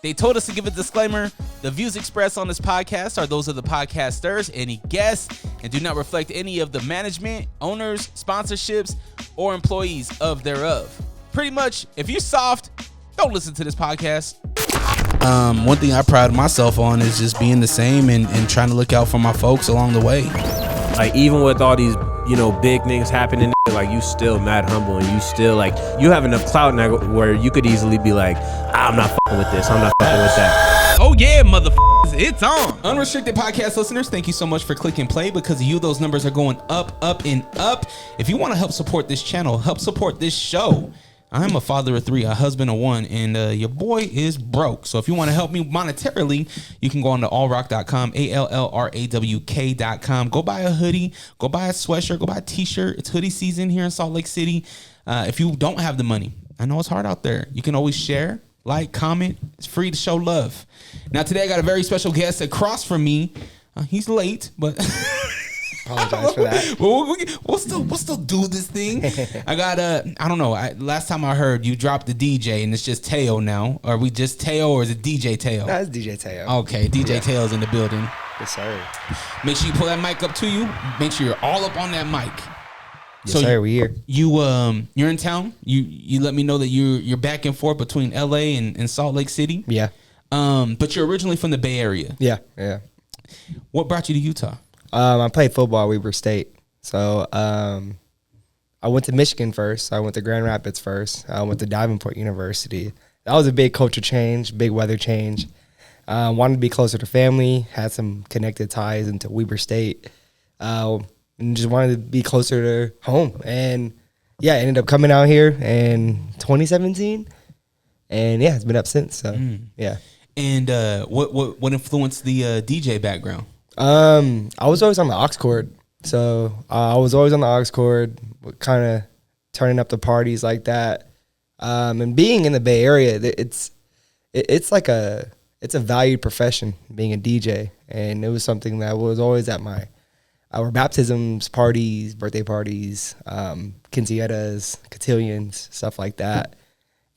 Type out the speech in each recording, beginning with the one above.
They told us to give a disclaimer. The views expressed on this podcast are those of the podcasters, any guests, and do not reflect any of the management, owners, sponsorships, or employees of thereof. Pretty much, if you're soft, don't listen to this podcast. One thing I pride myself on is just being the same and trying to look out for my folks along the way. Like, even with all these, big things happening, like, you still mad humble, and you still, like, you have enough clout now where you could easily be like, I'm not fucking with this, I'm not fucking with that. Oh yeah, motherfuckers, it's on. Unrestricted Podcast listeners, thank you so much for clicking play. Because of you, those numbers are going up, and up. If you want to help support this channel, help support this show, I'm a father of 3, a husband of 1, and your boy is broke. So if you want to help me monetarily, you can go on to allrock.com, ALLRAWK.com. Go buy a hoodie, go buy a sweatshirt, go buy a t-shirt. It's hoodie season here in Salt Lake City. If you don't have the money, I know it's hard out there. You can always share, like, comment. It's free to show love. Now today I got a very special guest across from me. He's late, but... Apologize for that. We'll still do this thing. I got I don't know. Last time I heard you dropped the DJ and it's just Teo now. Are we just Teo or is it DJ Teo? That's DJ Teo. Okay, DJ Teo's in the building. Yes, sir. Make sure you pull that mic up to you. Make sure you're all up on that mic. Yes, sir. We here. You're in town. You let me know that you're back and forth between LA and Salt Lake City. Yeah. But you're originally from the Bay Area. Yeah. What brought you to Utah? I played football at Weber State. So I went to Michigan first. I went to Grand Rapids first. I went to Davenport University. That was a big culture change, big weather change. Wanted to be closer to family, had some connected ties into Weber State, and just wanted to be closer to home. And, yeah, I ended up coming out here in 2017. And, yeah, it's been up since. So, yeah. And what influenced the DJ background? I was always on the aux cord. So I was always on the aux cord, kind of turning up the parties like that. And being in the Bay Area, it's a valued profession, being a DJ. And it was something that was always at our baptisms, parties, birthday parties, quinceañeras, cotillions, stuff like that.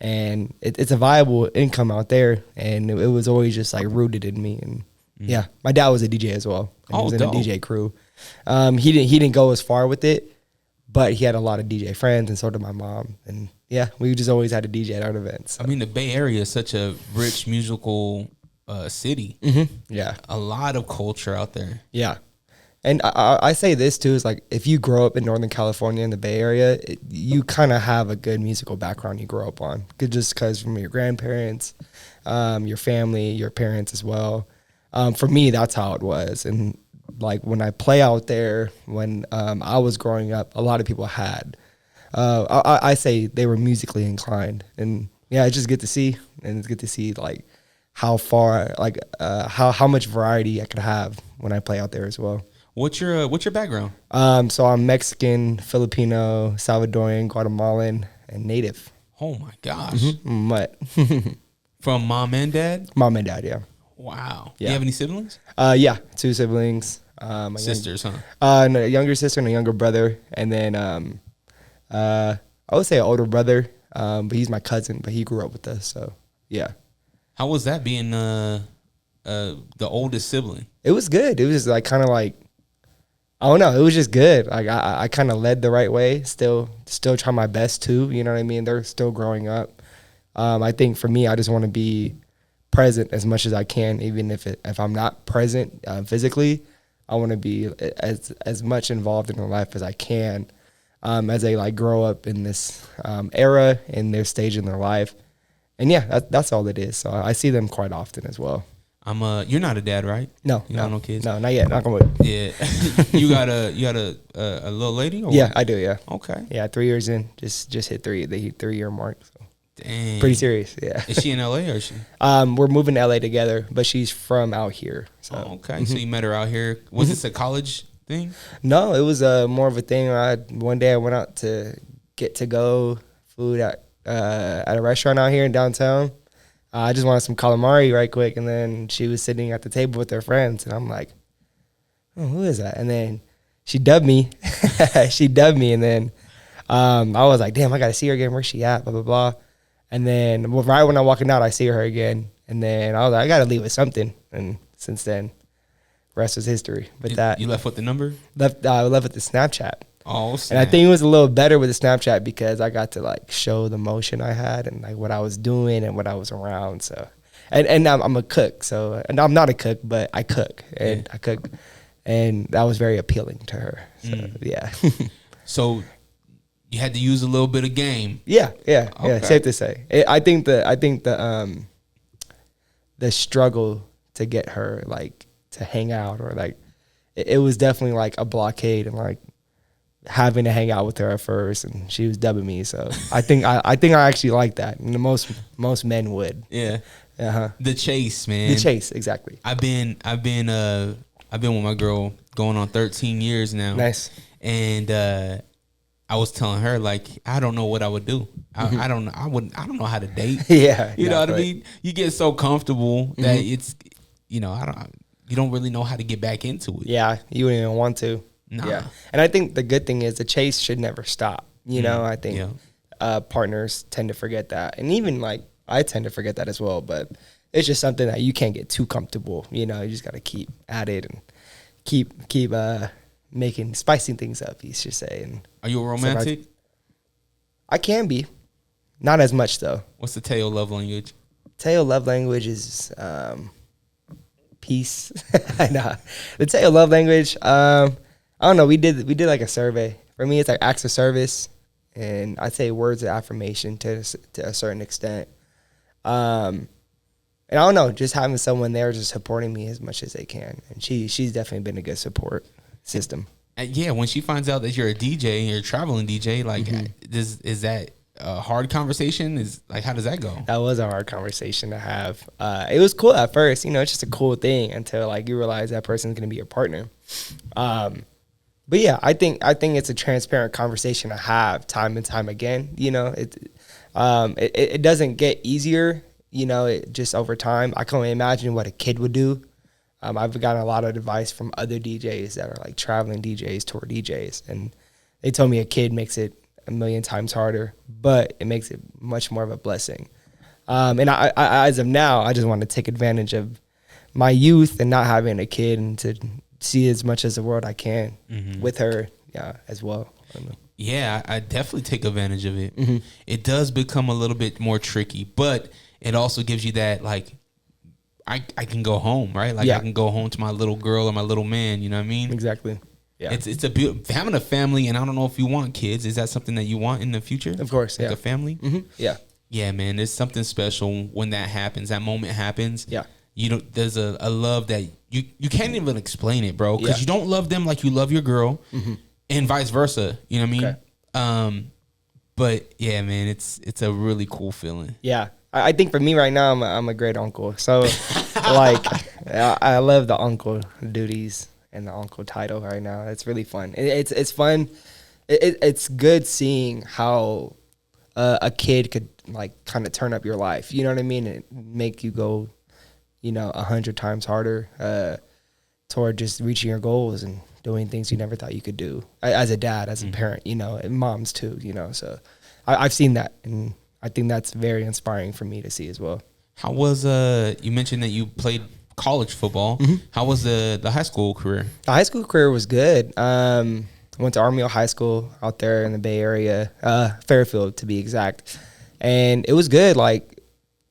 And it's a viable income out there. And it was always just like rooted in me. And yeah, my dad was a DJ as well. And he was in a DJ crew. He didn't go as far with it, but he had a lot of DJ friends, and so did my mom. And yeah, we just always had a DJ at our events. So. I mean, the Bay Area is such a rich musical city. Mm-hmm. Yeah, a lot of culture out there. Yeah, and I say this too is like if you grow up in Northern California in the Bay Area, you kind of have a good musical background you grow up on, just because from your grandparents, your family, your parents as well. For me, that's how it was. And like when I play out there, when I was growing up, a lot of people had. I say they were musically inclined. And yeah, it's just good to see. And it's good to see like how far, like how much variety I could have when I play out there as well. What's your background? So I'm Mexican, Filipino, Salvadorian, Guatemalan, and Native. Oh my gosh. Mm-hmm. What? From mom and dad? Mom and dad, yeah. Wow. Yeah. You have any siblings? Yeah, 2 siblings. Sisters, huh? No, a younger sister and a younger brother, and then I would say an older brother, but he's my cousin, but he grew up with us, so yeah. How was that being the oldest sibling? It was good. It was like kind of like I don't know. It was just good. Like I kind of led the right way. Still try my best too. You know what I mean? They're still growing up. I think for me, I just want to be present as much as I can, even if I'm not present physically. I want to be as much involved in their life as I can, as they like grow up in this era in their stage in their life. And yeah, that's all it is. So I see them quite often as well. You're not a dad, right? No, you got no kids. No, not yet. Knock on wood. Yeah, you got a little lady. Or yeah, I do. Yeah. Okay. Yeah, 3 years in, just hit the 3-year mark. So. Dang. Pretty serious, yeah. Is she in LA or is she? We're moving to LA together, but she's from out here. So. Oh, okay. So you met her out here. Was this a college thing? No, it was more of a thing. One day I went out to get to-go food at a restaurant out here in downtown. I just wanted some calamari right quick, and then she was sitting at the table with her friends, and I'm like, oh, who is that? And then she dubbed me. And then I was like, damn, I got to see her again. Where's she at? Blah, blah, blah. And then right when I'm walking out, I see her again. And then I was like, I got to leave with something. And since then, rest was history. But you left with the number? I left with the Snapchat. Oh, snap. And I think it was a little better with the Snapchat because I got to like show the motion I had and like what I was doing and what I was around. So, and I'm a cook. So, and I'm not a cook, but I cook and I cook, and that was very appealing to her. So, yeah. So you had to use a little bit of game. Yeah. Okay. Safe to say. I think the struggle to get her like to hang out or like it was definitely like a blockade and like having to hang out with her at first, and she was dubbing me. So I think I actually like that. And most men would. Yeah. Uh-huh. The chase, man. The chase, exactly. I've been with my girl going on 13 years now. Nice. And I was telling her like I don't know what I would do. I don't know. I don't know how to date. Yeah. You know what I mean? You get so comfortable that it's you don't really know how to get back into it. Yeah, you wouldn't even want to. Nah. Yeah. And I think the good thing is the chase should never stop. You know, I think partners tend to forget that. And even like I tend to forget that as well, but it's just something that you can't get too comfortable. You know, you just got to keep at it and keep spicing things up, you should say. And are you a romantic? I can be. Not as much though. What's the Teo love language? Teo love language is peace. Nah. The Teo love language, I don't know. We did like a survey. For me, it's like acts of service, and I'd say words of affirmation to a certain extent. And I don't know, just having someone there just supporting me as much as they can, and she's definitely been a good support system. Yeah, when she finds out that you're a DJ and you're a traveling DJ, like, is that a hard conversation? Is like, how does that go? That was a hard conversation to have. It was cool at first, it's just a cool thing until like you realize that person's gonna be your partner. But yeah, I think it's a transparent conversation to have time and time again. It doesn't get easier, it just over time. I can only imagine what a kid would do. I've gotten a lot of advice from other DJs that are like traveling DJs, tour DJs, and they told me a kid makes it a million times harder, but it makes it much more of a blessing. And I as of now, I just want to take advantage of my youth and not having a kid and to see as much as the world I can with her, as well. Yeah, I definitely take advantage of it. It does become a little bit more tricky, but it also gives you that like, I can go home, right? Like I can go home to my little girl or my little man. You know what I mean? Exactly. Yeah. It's a having a family, and I don't know if you want kids. Is that something that you want in the future? Of course, like a family. Yeah. Yeah, man. There's something special when that happens. That moment happens. Yeah. There's a love that you can't even explain it, bro. Because you don't love them like you love your girl, and vice versa. You know what I mean? But yeah, man, it's a really cool feeling. Yeah. I think for me right now, I'm a great uncle. So, like, I love the uncle duties and the uncle title right now. It's really fun. It's fun. It's good seeing how a kid could like kind of turn up your life. You know what I mean? And make you go, 100 times harder toward just reaching your goals and doing things you never thought you could do. As a dad, as a parent, and moms too. So I've seen that, and I think that's very inspiring for me to see as well. How was you mentioned that you played college football. How was the high school career? The high school career was good. Went to Army High School out there in the Bay Area, Fairfield to be exact. And it was good. Like,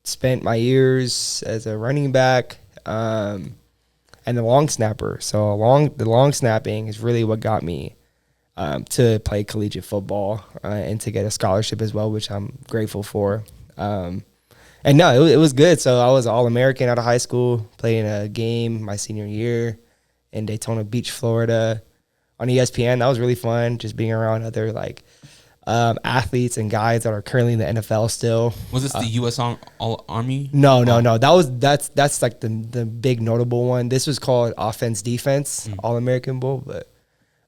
spent my years as a running back and the long snapper. So the long snapping is really what got me to play collegiate football and to get a scholarship as well, which I'm grateful for. And no, it was good. So I was All-American out of high school, playing a game my senior year in Daytona Beach, Florida on ESPN. That was really fun, just being around other like athletes and guys that are currently in the NFL still. Was this the U.S. Army? No. That's like the big notable one. This was called Offense Defense All-American Bowl, but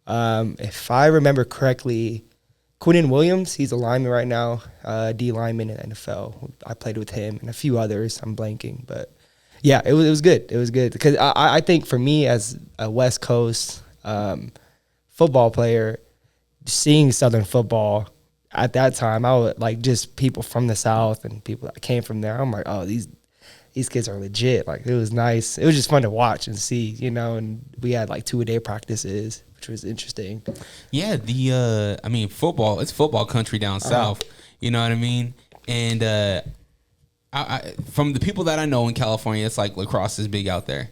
if I remember correctly, Quinnen Williams, he's a lineman right now, D lineman in the NFL. I played with him and a few others. I'm blanking, but yeah, it was good. It was good because I think for me as a West Coast football player, seeing Southern football at that time, I would like just people from the South and people that came from there. I'm like, oh, these these kids are legit. Like, it was nice. It was just fun to watch and see, you know, and we had like 2-a-day practices, which was interesting. Yeah, I mean, football, it's football country down south. You know what I mean? And I from the people that I know in California, it's like lacrosse is big out there.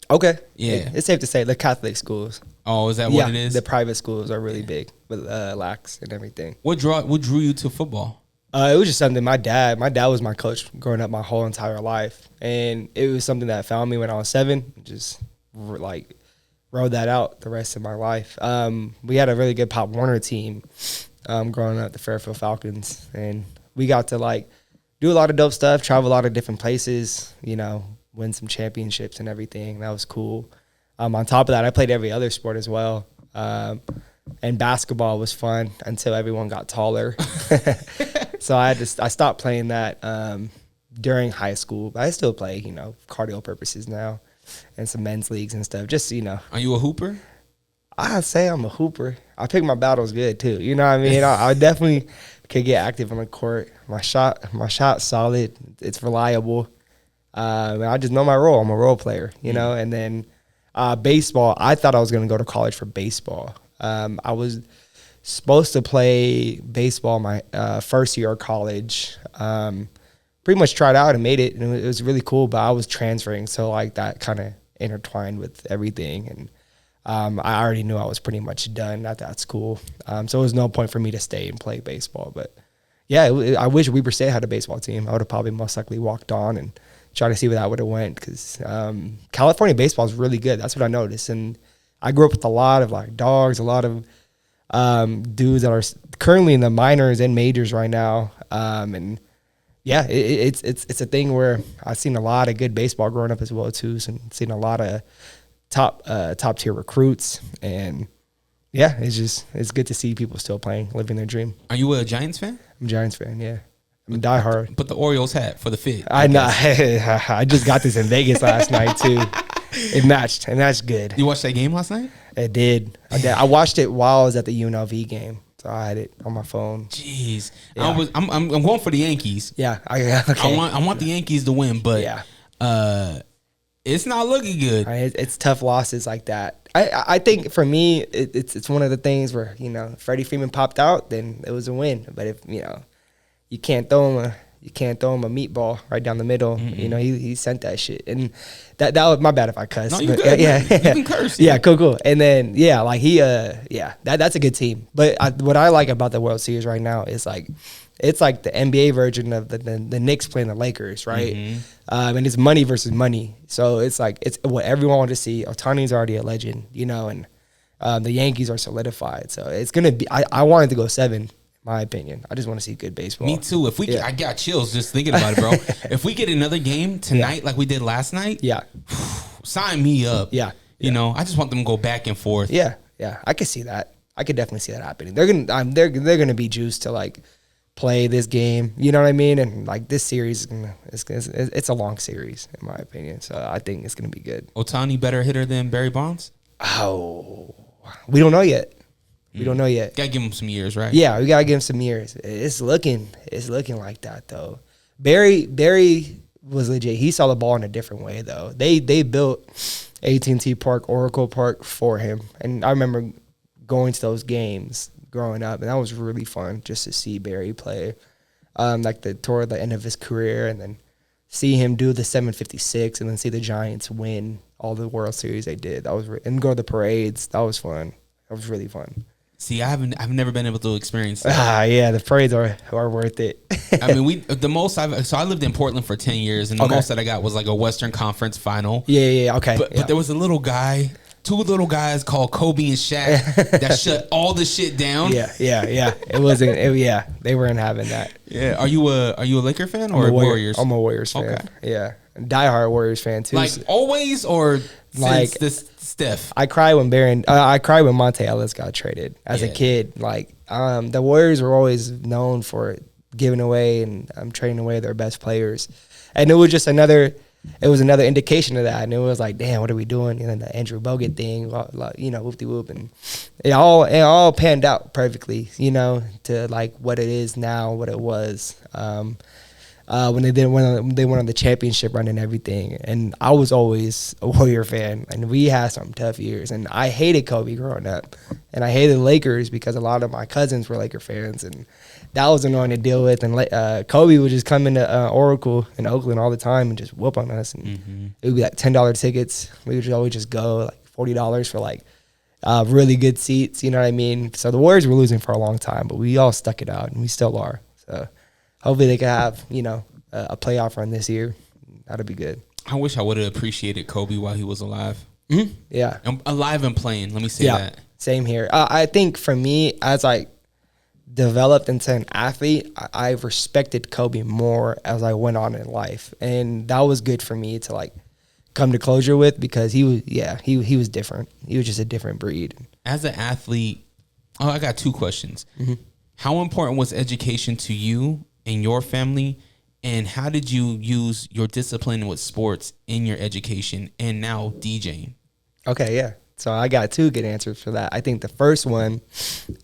Okay. Yeah. It's safe to say the Catholic schools. Oh, is that what it is? The private schools are really big with lax and everything. What drew you to football? It was just something my dad was my coach growing up my whole entire life. And it was something that found me when I was 7. Just like rode that out the rest of my life. We had a really good Pop Warner team growing up, the Fairfield Falcons. And we got to like do a lot of dope stuff, travel a lot of different places, you know, win some championships and everything. That was cool. On top of that, I played every other sport as well. And basketball was fun until everyone got taller. So I stopped playing that during high school. But I still play, you know, cardio purposes now and some men's leagues and stuff. Just, you know. Are you a hooper? I'd say I'm a hooper. I pick my battles good too. You know what I mean? I definitely can get active on the court. My shot's solid. It's reliable. And I just know my role. I'm a role player, you know. And then baseball, I thought I was going to go to college for baseball. I was supposed to play baseball my first year of college. Pretty much tried out and made it, and it was really cool. But I was transferring, so like that kind of intertwined with everything. And I already knew I was pretty much done at that school. So it was no point for me to stay and play baseball. But yeah, I wish Weber State had a baseball team. I would have probably most likely walked on and tried to see where that would have went, because California baseball is really good. That's what I noticed. And I grew up with a lot of like dogs, a lot of dudes that are currently in the minors and majors right now. And yeah, it's a thing where I've seen a lot of good baseball growing up as well too. So seen a lot of top tier recruits, and yeah, it's good to see people still playing, living their dream. Are you a Giants fan? I'm a Giants fan, yeah. I'm a diehard. Put the Orioles hat for the fit. I know. I just got this in Vegas last night too. It matched, and that's good. You watched that game last night? It did. I watched it while I was at the UNLV game, so I had it on my phone. Jeez, Yeah. I'm going for the Yankees. Yeah, okay. I want the Yankees to win, but yeah. It's not looking good. It's tough losses like that. I think for me, it's one of the things where, you know, Freddie Freeman popped out, then it was a win. But if, you know, you can't throw him a meatball right down the middle. Mm-hmm. You know, he sent that shit, and that was my bad if I cuss. No, you but, good. Yeah, you can curse. Yeah, cool. And then like that's a good team. But what I like about the World Series right now is like, it's like the NBA version of the Knicks playing the Lakers, right? Mm-hmm. And it's money versus money. So it's like, it's what everyone wanted to see. Ohtani's already a legend, you know, and the Yankees are solidified. So it's going to be, I wanted to go 7, in my opinion. I just want to see good baseball. Me too. If we I got chills just thinking about it, bro. If we get another game tonight like we did last night, sign me up. Yeah. You know, I just want them to go back and forth. Yeah. I could see that. I could definitely see that happening. They're gonna be juiced to like play this game, you know what I mean? And like this series, it's a long series in my opinion. So I think it's gonna be good. Ohtani better hitter than Barry Bonds? Oh, we don't know yet. We don't know yet. Gotta give him some years, right? Yeah, we gotta give him some years. It's looking like that though. Barry was legit. He saw the ball in a different way though. They built AT&T Park, Oracle Park for him, and I remember going to those games growing up, and that was really fun just to see Barry play, like toward the end of his career, and then see him do the 756, and then see the Giants win all the World Series they did. That was and go to the parades. That was fun. That was really fun. See, I've never been able to experience that. Yeah, the parades are worth it. I mean, I lived in Portland for 10 years, and the most that I got was like a Western Conference final. Yeah, okay. But there was a little guy. 2 little guys called Kobe and Shaq that shut all the shit down. Yeah. It wasn't. They weren't having that. Yeah. Are you a Laker fan or Warriors? I'm a Warriors fan. Okay. Yeah, diehard Warriors fan too. Like always, or like since this Steph? I cried when Monte Ellis got traded as a kid. Like the Warriors were always known for giving away and trading away their best players, and it was just another indication of that. And it was like, damn, what are we doing? And then the Andrew Bogut thing, you know, whoop-de-whoop. And it all panned out perfectly, you know, to like what it is now, what it was. when they went on the championship run and everything. And I was always a Warrior fan, and we had some tough years. And I hated Kobe growing up, and I hated the Lakers because a lot of my cousins were Laker fans, and that was annoying to deal with. And Kobe would just come into Oracle in Oakland all the time and just whoop on us. And it would be like $10 tickets. We would always just go like $40 for like really good seats. You know what I mean? So the Warriors were losing for a long time, but we all stuck it out, and we still are. So hopefully they can have, a playoff run this year. That'll be good. I wish I would have appreciated Kobe while he was alive. Mm-hmm. Yeah. Alive and playing. Let me say that. Same here. I think for me, as I developed into an athlete, I respected Kobe more as I went on in life. And that was good for me to like come to closure with, because he was different. He was just a different breed. As an athlete, I got two questions. Mm-hmm. How important was education to you and your family? And how did you use your discipline with sports in your education and now DJing? Okay, yeah. So I got two good answers for that. I think the first one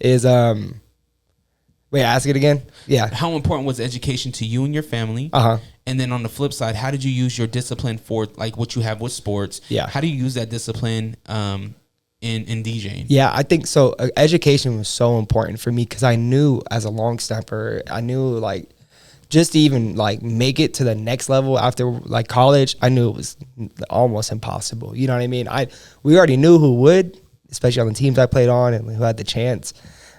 is wait, ask it again. Yeah. How important was education to you and your family? Uh-huh. And then on the flip side, how did you use your discipline for like what you have with sports? Yeah. How do you use that discipline in DJing? Yeah, I think so. Education was so important for me because I knew as a long snapper, I knew like just to even like make it to the next level after like college, I knew it was almost impossible. You know what I mean? We already knew who would, especially on the teams I played on and who had the chance.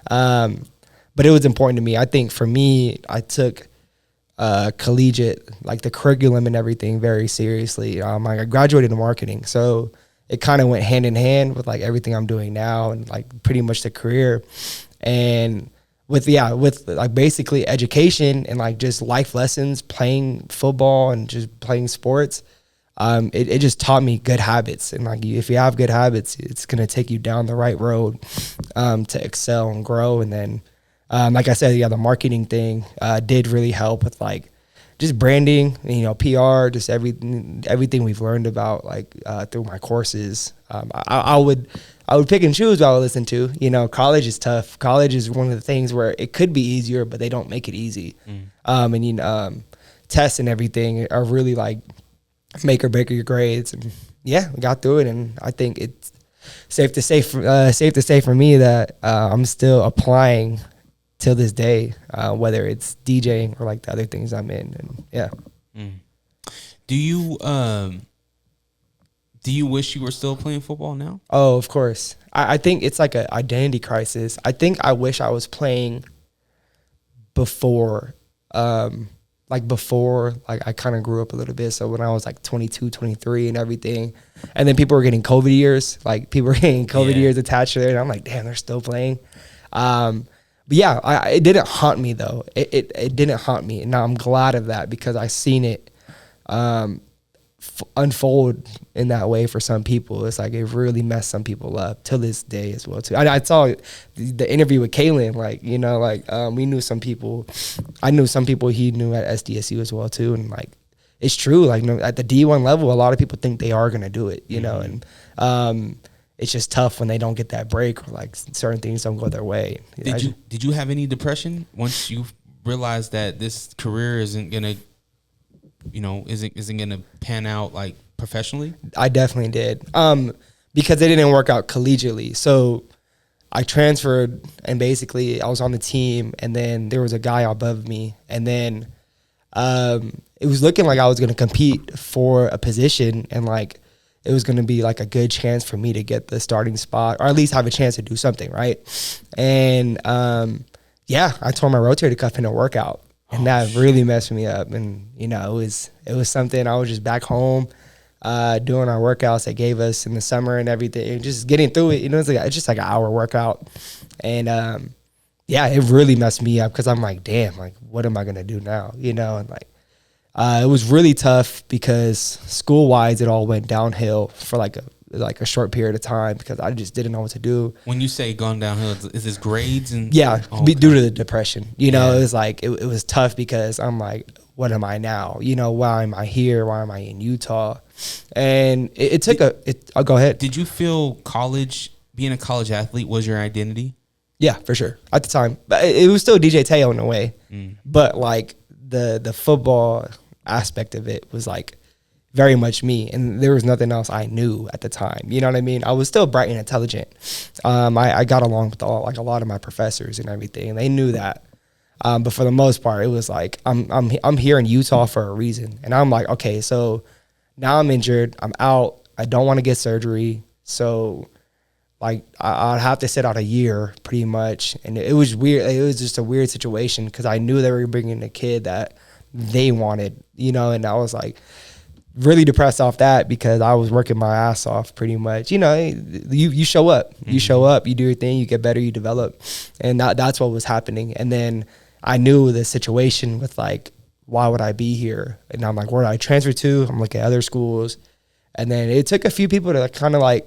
But it was important to me. I think for me, I took collegiate, like the curriculum and everything, very seriously. I graduated in marketing, so it kind of went hand in hand with like everything I'm doing now and like pretty much the career. And with like basically education and like just life lessons, playing football and just playing sports, it just taught me good habits. And like if you have good habits, it's gonna take you down the right road to excel and grow. And then like I said, the marketing thing did really help with like just branding, PR, just everything we've learned about like through my courses. I would pick and choose what I would listen to. College is tough. College is one of the things where it could be easier, but they don't make it easy. And tests and everything are really like make or break your grades. And yeah, we got through it, and I think it's safe to say for me that I'm still applying till this day, whether it's DJing or like the other things I'm in. And yeah. Do you wish you were still playing football now? Oh, of course. I think it's like an identity crisis. I think I wish I was playing before I kind of grew up a little bit. So when I was like 22, 23 and everything, and then people were getting COVID years, years attached to it. And I'm like, damn, they're still playing. But yeah, it didn't haunt me though. It didn't haunt me. And now I'm glad of that because I seen it unfold in that way for some people. It's like it really messed some people up till this day as well too. I saw the interview with Kalen, we knew some people. I knew some people he knew at SDSU as well too, and like it's true. Like at the D1 level, a lot of people think they are gonna do it, know, and it's just tough when they don't get that break or like certain things don't go their way. Did you have any depression once you realized that this career isn't gonna isn't gonna pan out like professionally? I definitely did. Because it didn't work out collegiately. So I transferred and basically I was on the team and then there was a guy above me and then it was looking like I was gonna compete for a position and like it was gonna be like a good chance for me to get the starting spot or at least have a chance to do something, right? And I tore my rotator cuff in a workout. And that really messed me up. And, it was something I was just back home doing our workouts they gave us in the summer and everything. And just getting through it, it's just like an hour workout. And, it really messed me up because I'm like, damn, like, what am I going to do now? And like, it was really tough because school-wise, it all went downhill for like a short period of time because I just didn't know what to do. When you say gone downhill, is this grades? And due to the depression. It was like it was tough because I'm like, what am I now? Why am I here? Why am I in Utah? And it took I'll go ahead. Did you feel being a college athlete was your identity? Yeah, for sure. At the time, but it was still DJ Teo in a way. But like the football aspect of it was like very much me, and there was nothing else I knew at the time. You know what I mean? I was still bright and intelligent. I got along with a lot of my professors and everything, and they knew that. But for the most part, it was like I'm here in Utah for a reason, and I'm like, okay, so now I'm injured, I'm out, I don't want to get surgery, so like I'd have to sit out a year pretty much, and it was weird. It was just a weird situation because I knew they were bringing a kid that they wanted, you know, and I was like really depressed off that because I was working my ass off pretty much. You know, you show up, you show up, you do your thing, you get better, you develop, and that's what was happening. And then I knew the situation with like, why would I be here? And I'm like, where do I transfer to? I'm looking at other schools, and then it took a few people to kind of like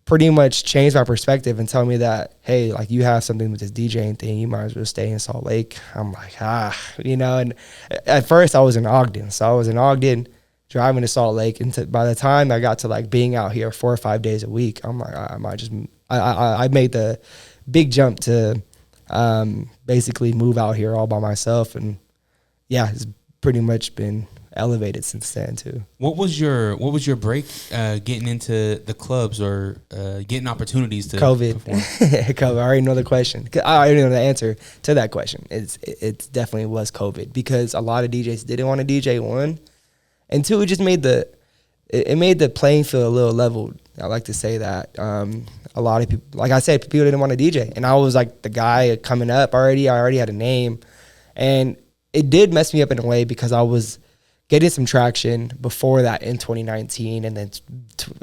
pretty much change my perspective and tell me that, hey, like you have something with this DJing thing, you might as well stay in Salt Lake. I'm like, you know, and at first I was in Ogden. So I was in Ogden driving to Salt Lake. And by the time I got to like being out here 4 or 5 days a week, I'm like, I might just, I made the big jump to basically move out here all by myself. And yeah, it's pretty much been elevated since then too. What was your break getting into the clubs or getting opportunities to COVID. perform? COVID. I already know the question. I already know the answer to that question. It definitely was COVID because a lot of DJs didn't want to DJ, one, and two, it just made the playing field a little leveled. I like to say that. A lot of people, like I said, people didn't want to DJ, and I was like the guy coming up already. I already had a name, and it did mess me up in a way because I was getting some traction before that in 2019, and then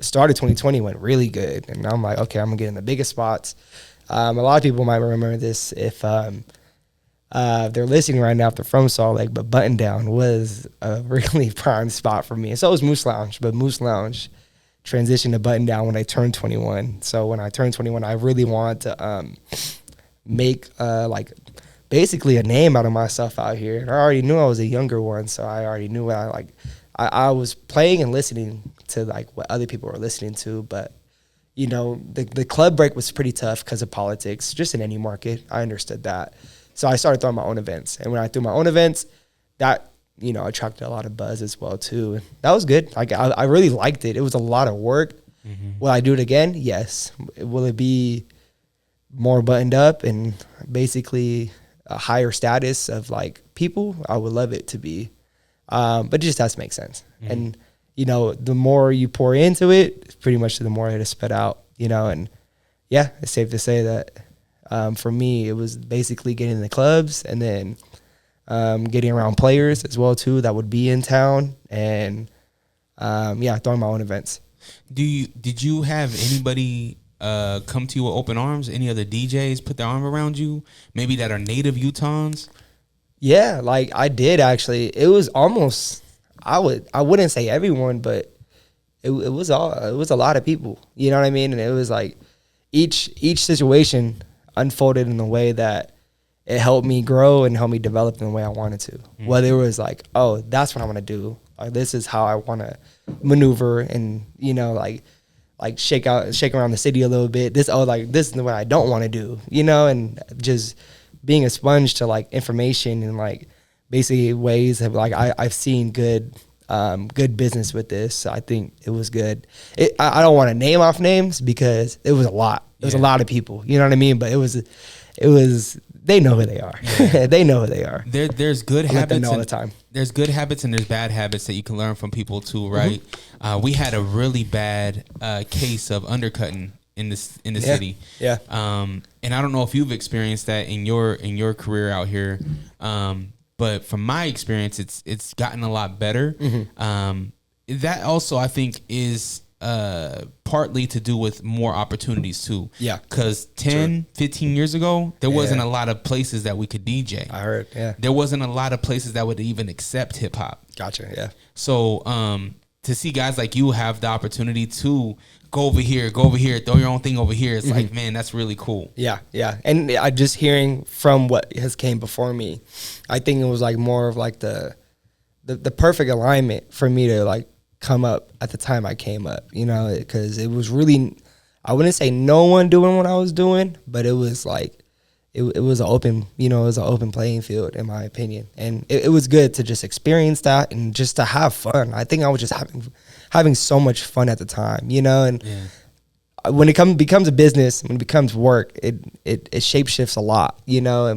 started 2020 went really good, and I'm like, okay, I'm gonna get in the biggest spots. A lot of people might remember this if they're listening right now if they're from Salt Lake, but Button Down was a really prime spot for me, and so was Moose Lounge, but Moose Lounge transitioned to Button Down when I turned 21. So when I turned 21, I really wanted to make like basically a name out of myself out here. And I already knew I was a younger one, so I already knew I was playing and listening to like what other people were listening to. But you know, the club break was pretty tough because of politics, just in any market. I understood that. So I started throwing my own events. And when I threw my own events, that, you know, attracted a lot of buzz as well too. And that was good. Like I really liked it. It was a lot of work. Mm-hmm. Will I do it again? Yes. Will it be more buttoned up and basically a higher status of like people? I would love it to be, but it just has to make sense. Mm-hmm. And you know, the more you pour into it, pretty much the more it'll spit out, you know. And yeah, it's safe to say that for me, it was basically getting in the clubs and then getting around players as well too that would be in town, and yeah, throwing my own events. Did you have anybody come to you with open arms? Any other DJs put their arm around you, maybe that are native Utahns? Yeah, like I did actually. It was almost, I wouldn't say everyone, but it was a lot of people. You know what I mean? And it was like each situation unfolded in a way that it helped me grow and helped me develop in the way I wanted to. Mm-hmm. Whether it was like, oh, that's what I want to do. Like this is how I want to maneuver, and you know, like shake around the city a little bit. This is what I don't want to do, you know, and just being a sponge to like information and like basically ways of like I've seen good business with this. So I think it was good. I don't want to name off names because it was a lot. It was a lot of people. You know what I mean? But it was. They know who they are. Yeah. They know who they are. There's good habits all the time. There's good habits and there's bad habits that you can learn from people too, right? Mm-hmm. We had a really bad case of undercutting in the city. Yeah. And I don't know if you've experienced that in your career out here. But from my experience, it's gotten a lot better. Mm-hmm. That also I think is partly to do with more opportunities too. Yeah. Because 10, 15 years ago, there wasn't a lot of places that we could DJ. I heard, yeah. There wasn't a lot of places that would even accept hip hop. Gotcha, yeah. So to see guys like you have the opportunity to go over here, throw your own thing over here, it's like, man, that's really cool. Yeah, yeah. And I just hearing from what has came before me, I think it was like more of like the perfect alignment for me to like come up at the time I came up, you know, because it was really, I wouldn't say no one doing what I was doing, but it was it was an open, it was an open playing field in my opinion. And it was good to just experience that and just to have fun. I think I was just having so much fun at the time, and when it becomes a business, when it becomes work, it shapeshifts a lot,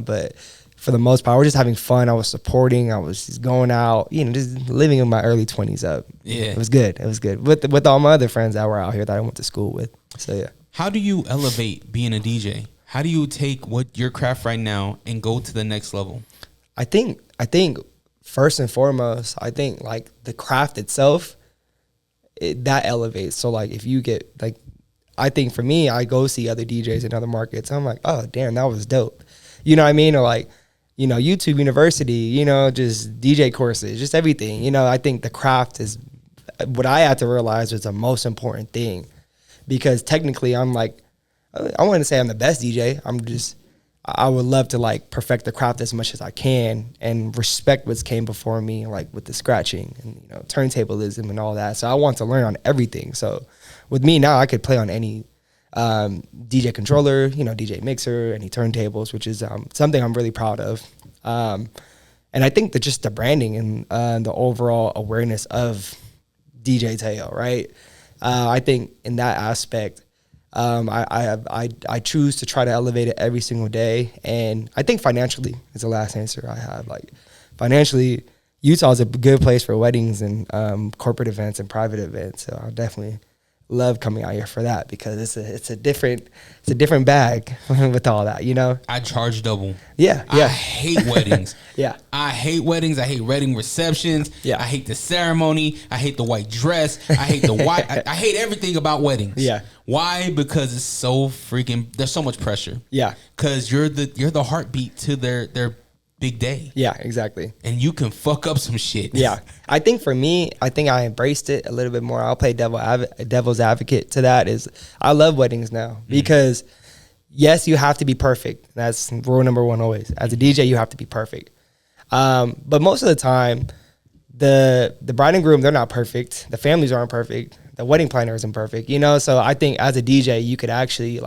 but for the most part, I was just having fun. I was supporting. I was just going out, just living in my early 20s up. Yeah. It was good. It was good. With all my other friends that were out here that I went to school with. So, yeah. How do you elevate being a DJ? How do you take what your craft right now and go to the next level? I think first and foremost, like the craft itself, that elevates. So like if you get like, I think for me, I go see other DJs in other markets. I'm like, oh damn, that was dope. You know what I mean? Or like, YouTube University, just DJ courses, just everything. I think the craft is what I had to realize was the most important thing, because technically I'm like, I wouldn't say I'm the best DJ. I would love to like perfect the craft as much as I can and respect what's came before me, like with the scratching and, turntablism and all that. So I want to learn on everything. So with me now, I could play on any DJ controller, DJ mixer, any turntables, which is something I'm really proud of. And I think that just the branding and the overall awareness of DJ Teo, right? I think in that aspect, I choose to try to elevate it every single day. And I think financially is the last answer I have. Like financially, Utah is a good place for weddings and corporate events and private events. So I definitely love coming out here for that, because it's a different bag with all that, I charge double. Yeah. I hate weddings. Yeah. I hate weddings. I hate wedding receptions. Yeah. I hate the ceremony. I hate the white dress. I hate the white. I hate everything about weddings. Yeah. Why? Because it's so freaking. There's so much pressure. Yeah. Because you're the heartbeat to their big day. Yeah, exactly. And you can fuck up some shit. Yeah. I think for me, I embraced it a little bit more. I'll play devil's advocate to that. Is I love weddings now, because yes, you have to be perfect. That's rule number one always. As a DJ, you have to be perfect. But most of the time, the bride and groom, they're not perfect. The families aren't perfect. The wedding planner isn't perfect, So I think as a DJ, you could actually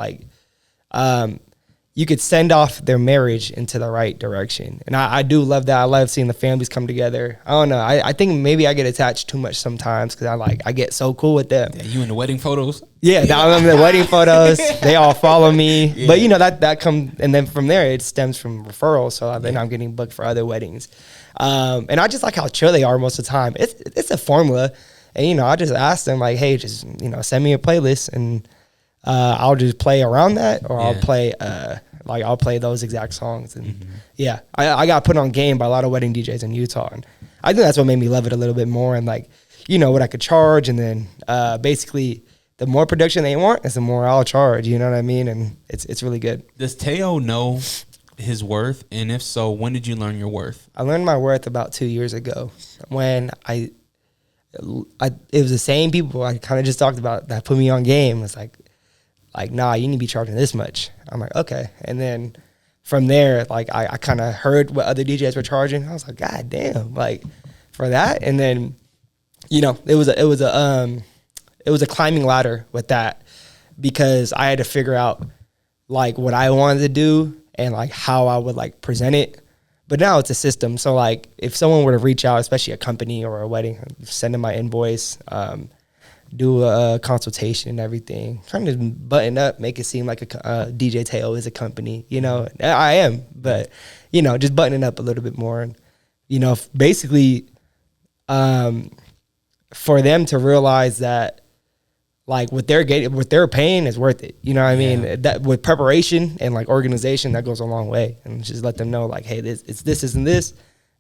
you could send off their marriage into the right direction. And I do love that. I love seeing the families come together. I don't know. I think maybe I get attached too much sometimes, because I get so cool with them. Yeah, you in the wedding photos? Yeah, I'm in the wedding photos. They all follow me. Yeah. But that comes, and then from there it stems from referrals. So then I'm getting booked for other weddings. And I just like how chill they are most of the time. It's a formula. And I just ask them like, hey, just send me a playlist, and I'll just play around that, or I'll play those exact songs. And I got put on game by a lot of wedding DJs in Utah, and I think that's what made me love it a little bit more. And what I could charge, and then basically the more production they want is the more I'll charge. You know what I mean? And it's really good. Does Teo know his worth? And if so, when did you learn your worth? I learned my worth about 2 years ago, when it was the same people I kind of just talked about that put me on game. It's like, nah, you need to be charging this much. I'm like, okay. And then from there, I kind of heard what other DJs were charging. I was like, God damn, for that. And then, it was a climbing ladder with that, because I had to figure out what I wanted to do and how I would present it. But now it's a system. So if someone were to reach out, especially a company or a wedding, send them my invoice, do a consultation and everything, trying to button up, make it seem like a DJ Teo is a company. I am, but just buttoning up a little bit more, and basically for them to realize that what they're paying is worth it. You know what I mean? That with preparation and organization, that goes a long way. And just let them know hey, this isn't this,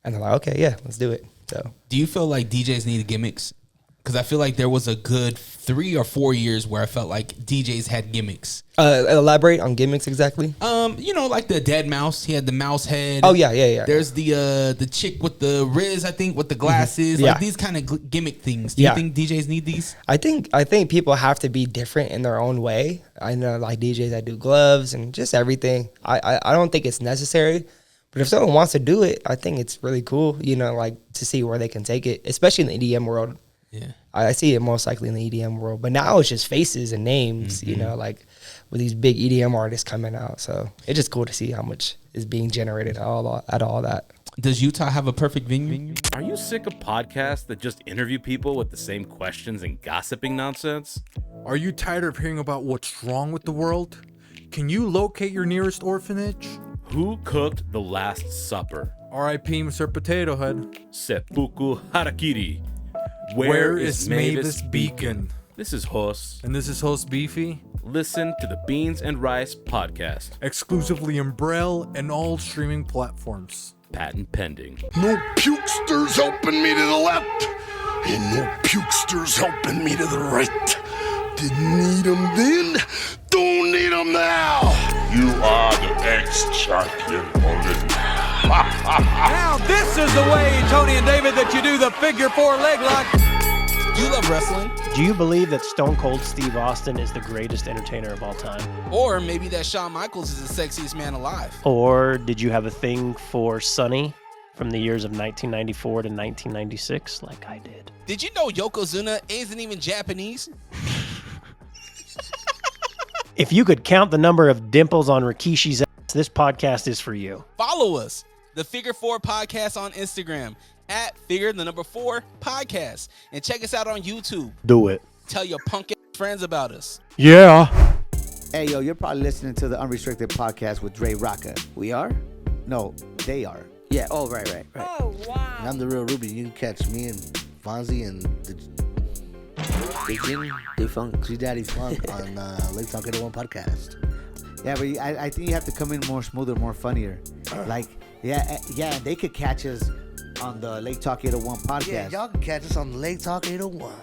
and they're like, okay, yeah, let's do it. So do you feel like DJs need gimmicks? Because I feel like there was a good 3 or 4 years where I felt like DJs had gimmicks. Elaborate on gimmicks exactly. Like the dead mouse. He had the mouse head. Oh yeah. There's the chick with the Riz, I think, with the glasses. Mm-hmm. These kind of gimmick things. Do you think DJs need these? I think people have to be different in their own way. I know DJs that do gloves and just everything. I don't think it's necessary. But if someone wants to do it, I think it's really cool, to see where they can take it, especially in the EDM world. Yeah. I see it most likely in the EDM world. But now it's just faces and names, you know, like with these big EDM artists coming out. So it's just cool to see how much is being generated out of all that. Does Utah have a perfect venue? Are you sick of podcasts that just interview people with the same questions and gossiping nonsense? Are you tired of hearing about what's wrong with the world? Can you locate your nearest orphanage? Who cooked the Last Supper? R.I.P. Mr. Potato Head. Seppuku Harakiri. Where is Mavis Beacon? This is Hos. And this is host Beefy. Listen to the Beans and Rice podcast. Exclusively in Braille and all streaming platforms. Patent pending. No pukesters helping me to the left, and no pukesters helping me to the right. Didn't need them then, don't need them now. You are the ex-champion only. Now this is the way, Tony and David, that you do the figure 4 leg lock. You love wrestling? Do you believe that Stone Cold Steve Austin is the greatest entertainer of all time? Or maybe that Shawn Michaels is the sexiest man alive? Or did you have a thing for Sonny from the years of 1994 to 1996 like I did? Did you know Yokozuna isn't even Japanese? If you could count the number of dimples on Rikishi's ass, this podcast is for you. Follow us, the Figure 4 Podcast on Instagram, at Figure 4 Podcast. And check us out on YouTube. Do it. Tell your punk ass friends about us. Yeah. Hey, yo, you're probably listening to the Unrestricted Podcast with Dre Rawka. We are? No, they are. Yeah, oh, right. Oh, wow. And I'm the real Ruby. You can catch me and Fonzie and the G Daddy Funk on Lake Talk 801 Podcast. Yeah, but I think you have to come in more smoother, more funnier. Like, yeah, they could catch us on the Lake Talk 801 Podcast. Yeah, y'all can catch us on Lake Talk 801.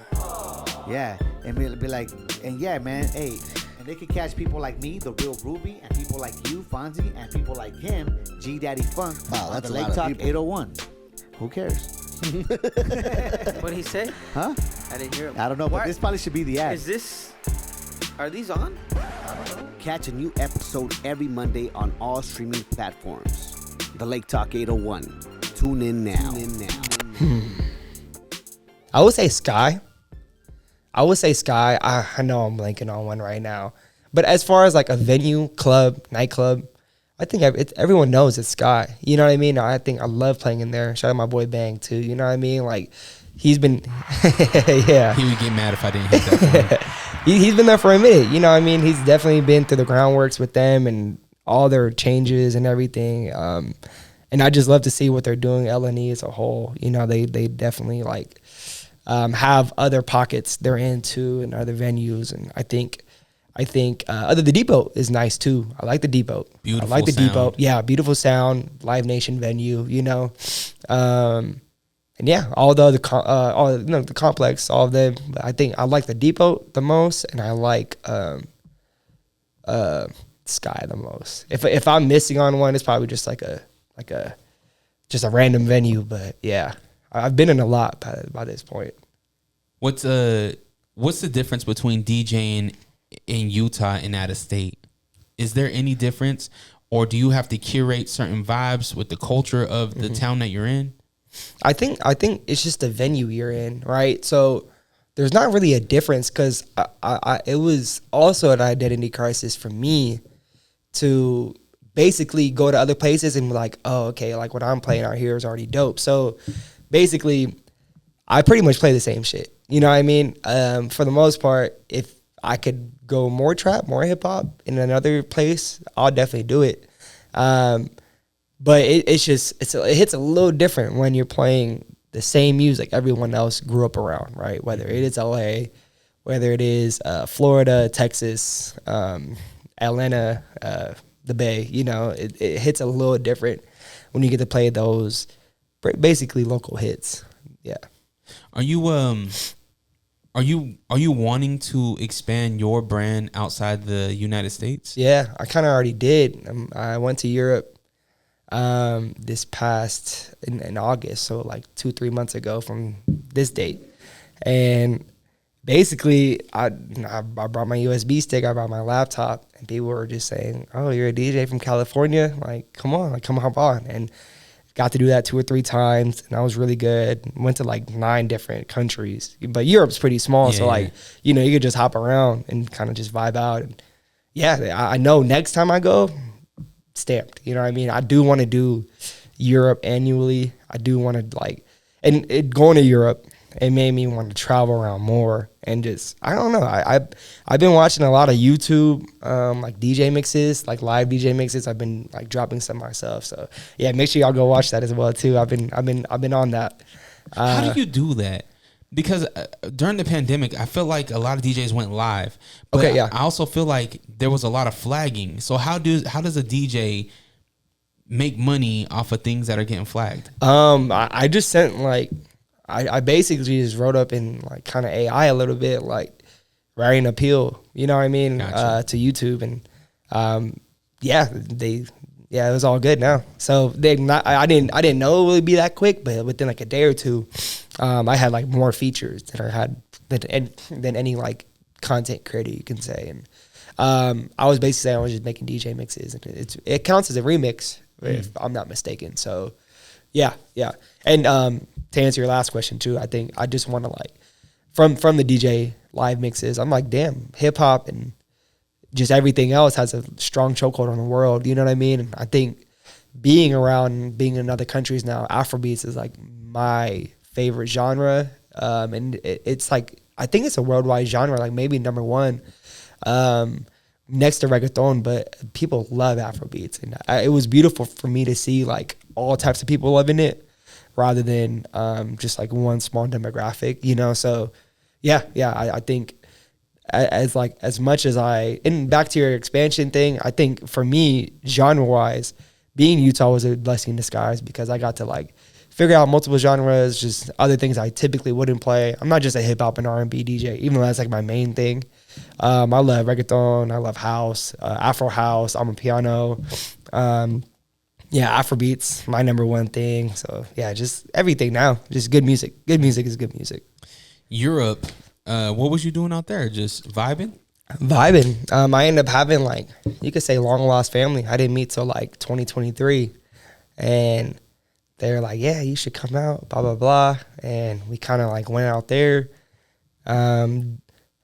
Yeah, and be like, and yeah, man, hey, and they could catch people like me, the real Ruby, and people like you, Fonzie, and people like him, G Daddy Funk, wow, on that's the a Lake lot Talk of people. 801. Who cares? What did he say? Huh? I didn't hear him. I don't know, but this probably should be the ad. Are these on? Catch a new episode every Monday on all streaming platforms. The Lake Talk 801. Tune in now. I would say Sky. I know I'm blanking on one right now. But as far as like a venue, club, nightclub, I think everyone knows it's Sky. You know what I mean? I think I love playing in there. Shout out my boy Bang too. You know what I mean? Like he's been, yeah. He would get mad if I didn't hit that. He's been there for a minute. You know what I mean? He's definitely been through the groundworks with them and all their changes and everything. And I just love to see what they're doing, L&E as a whole. You know, they definitely like have other pockets they're into and other venues. And I think the Depot is nice too. I like the Depot. Beautiful I like the sound. Depot. Yeah, beautiful sound, Live Nation venue, you know. And yeah, all the other the complex, all of them. But I think I like the Depot the most, and I like Sky the most. If I'm missing on one, it's probably just like a random venue. But yeah, I've been in a lot by this point. What's the difference between DJing in Utah and out of state? Is there any difference, or do you have to curate certain vibes with the culture of the town that you're in? I think it's just the venue you're in, right? So there's not really a difference because it was also an identity crisis for me to basically go to other places and be like, oh, okay, like what I'm playing out here is already dope. So basically, I pretty much play the same shit. You know what I mean? For the most part, if I could go more trap, more hip hop in another place, I'll definitely do it. But it hits a little different when you're playing the same music everyone else grew up around, right? Whether it is LA, whether it is Florida, Texas, Atlanta, the Bay, you know, it hits a little different when you get to play those basically local hits. Yeah. Are you wanting to expand your brand outside the United States? Yeah, I kind of already did. I went to Europe this past in August, so like 2-3 months ago from this date, and basically I brought my USB stick, I brought my laptop, and people were just saying, "Oh, you're a DJ from California? Like, come on, hop on." And got to do that 2 or 3 times, and I was really good. Went to like 9 different countries, but Europe's pretty small, so like, you know, you could just hop around and kind of just vibe out. And yeah, I know next time I go, stamped. You know what I mean? I do want to do Europe annually. I do want to like, and going to Europe, it made me want to travel around more and just, I don't know. I've been watching a lot of YouTube, like DJ mixes, like live DJ mixes. I've been like dropping some myself. So yeah, make sure y'all go watch that as well too. I've been on that. How do you do that? Because during the pandemic, I feel like a lot of DJs went live. But okay, yeah. I also feel like there was a lot of flagging. So how does a DJ make money off of things that are getting flagged? I just sent like, I basically just wrote up in like kind of AI a little bit, like writing appeal, you know what I mean, Gotcha. to YouTube, and it was all good now. So I didn't know it would be that quick, but within like a day or two, I had like more features that I had than any like content creator you can say, and I was basically saying I was just making DJ mixes, and it counts as a remix if I'm not mistaken. So yeah, and to answer your last question too, I think I just want to like from the DJ live mixes, I'm like, damn, hip hop and just everything else has a strong chokehold on the world. You know what I mean? And I think being in other countries now, Afrobeats is like my favorite genre. And it's like, I think it's a worldwide genre, like maybe number 1, next to reggaeton, but people love Afrobeats. And it was beautiful for me to see like all types of people loving it rather than just like one small demographic, you know? So yeah, I think as much as and back to your expansion thing, I think for me, genre wise, being Utah was a blessing in disguise because I got to like figure out multiple genres, just other things I typically wouldn't play. I'm not just a hip hop and R&B DJ, even though that's like my main thing. I love reggaeton, I love house, Afro house, I'm a piano. Afrobeats, my number 1 thing. So yeah, just everything now, just good music. Good music is good music. Europe, what was you doing out there? Just vibing? I ended up having like, you could say long lost family. I didn't meet till like 2023, and they're like, yeah, you should come out, blah, blah, blah. And we kind of like went out there, hung